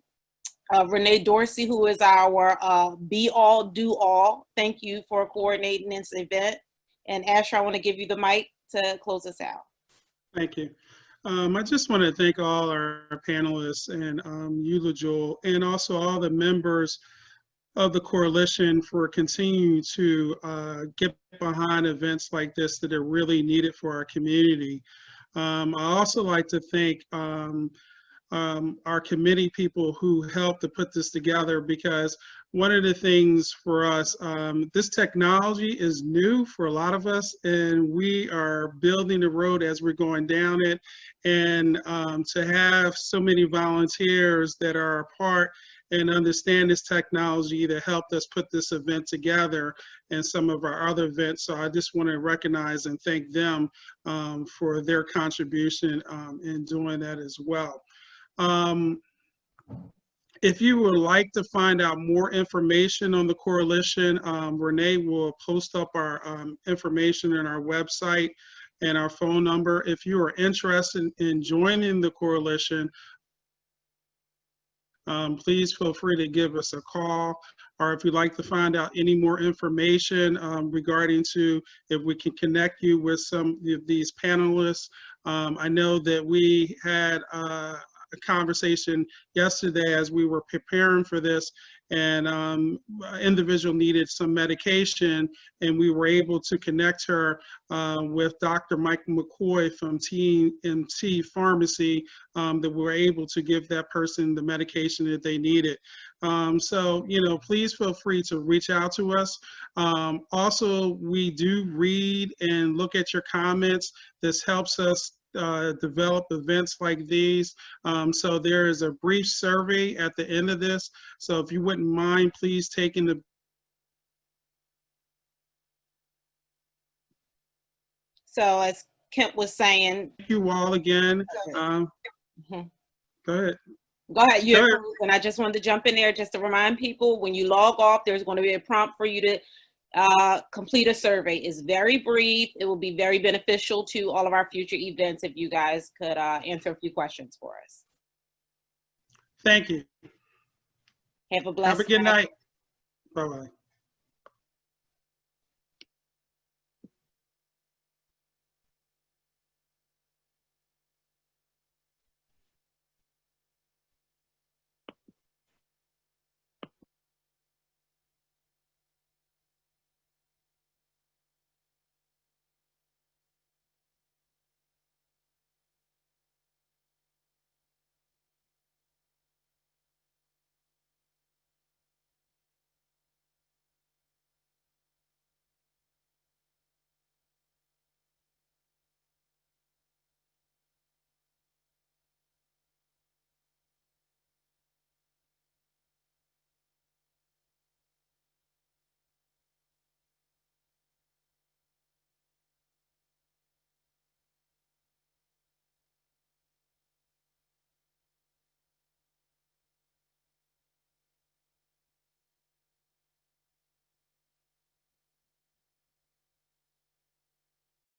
B: Renee Dorsey, who is our be all, do all. Thank you for coordinating this event. And Asher, I want to give you the mic to close us out.
A: Thank you. I just want to thank all our panelists and you, LaJewel, and also all the members of the coalition for continuing to get behind events like this that are really needed for our community. I also like to thank our committee people who helped to put this together, because one of the things for us, this technology is new for a lot of us, and we are building the road as we're going down it. And to have so many volunteers that are a part and understand this technology that helped us put this event together and some of our other events. So I just want to recognize and thank them for their contribution in doing that as well. If you would like to find out more information on the coalition, Renee will post up our information on our website and our phone number. If you are interested in joining the coalition, please feel free to give us a call, or if you'd like to find out any more information regarding to if we can connect you with some of these panelists. I know that we had a conversation yesterday as we were preparing for this, and an individual needed some medication, and we were able to connect her with Dr. Michael McCoy from TMT Pharmacy, that we were able to give that person the medication that they needed. So, you know, please feel free to reach out to us. Also, we do read and look at your comments. This helps us develop events like these. So there is a brief survey at the end of this. So if you wouldn't mind, please taking the.
B: So as Kemp was saying.
A: Thank you all again. Go ahead.
B: Go ahead, you and I just wanted to jump in there just to remind people, when you log off, there's going to be a prompt for you to complete a survey. It's very brief. It will be very beneficial to all of our future events if you guys could answer a few questions for us.
A: Thank you.
B: Have a blessed
A: Have a good night. Bye-bye.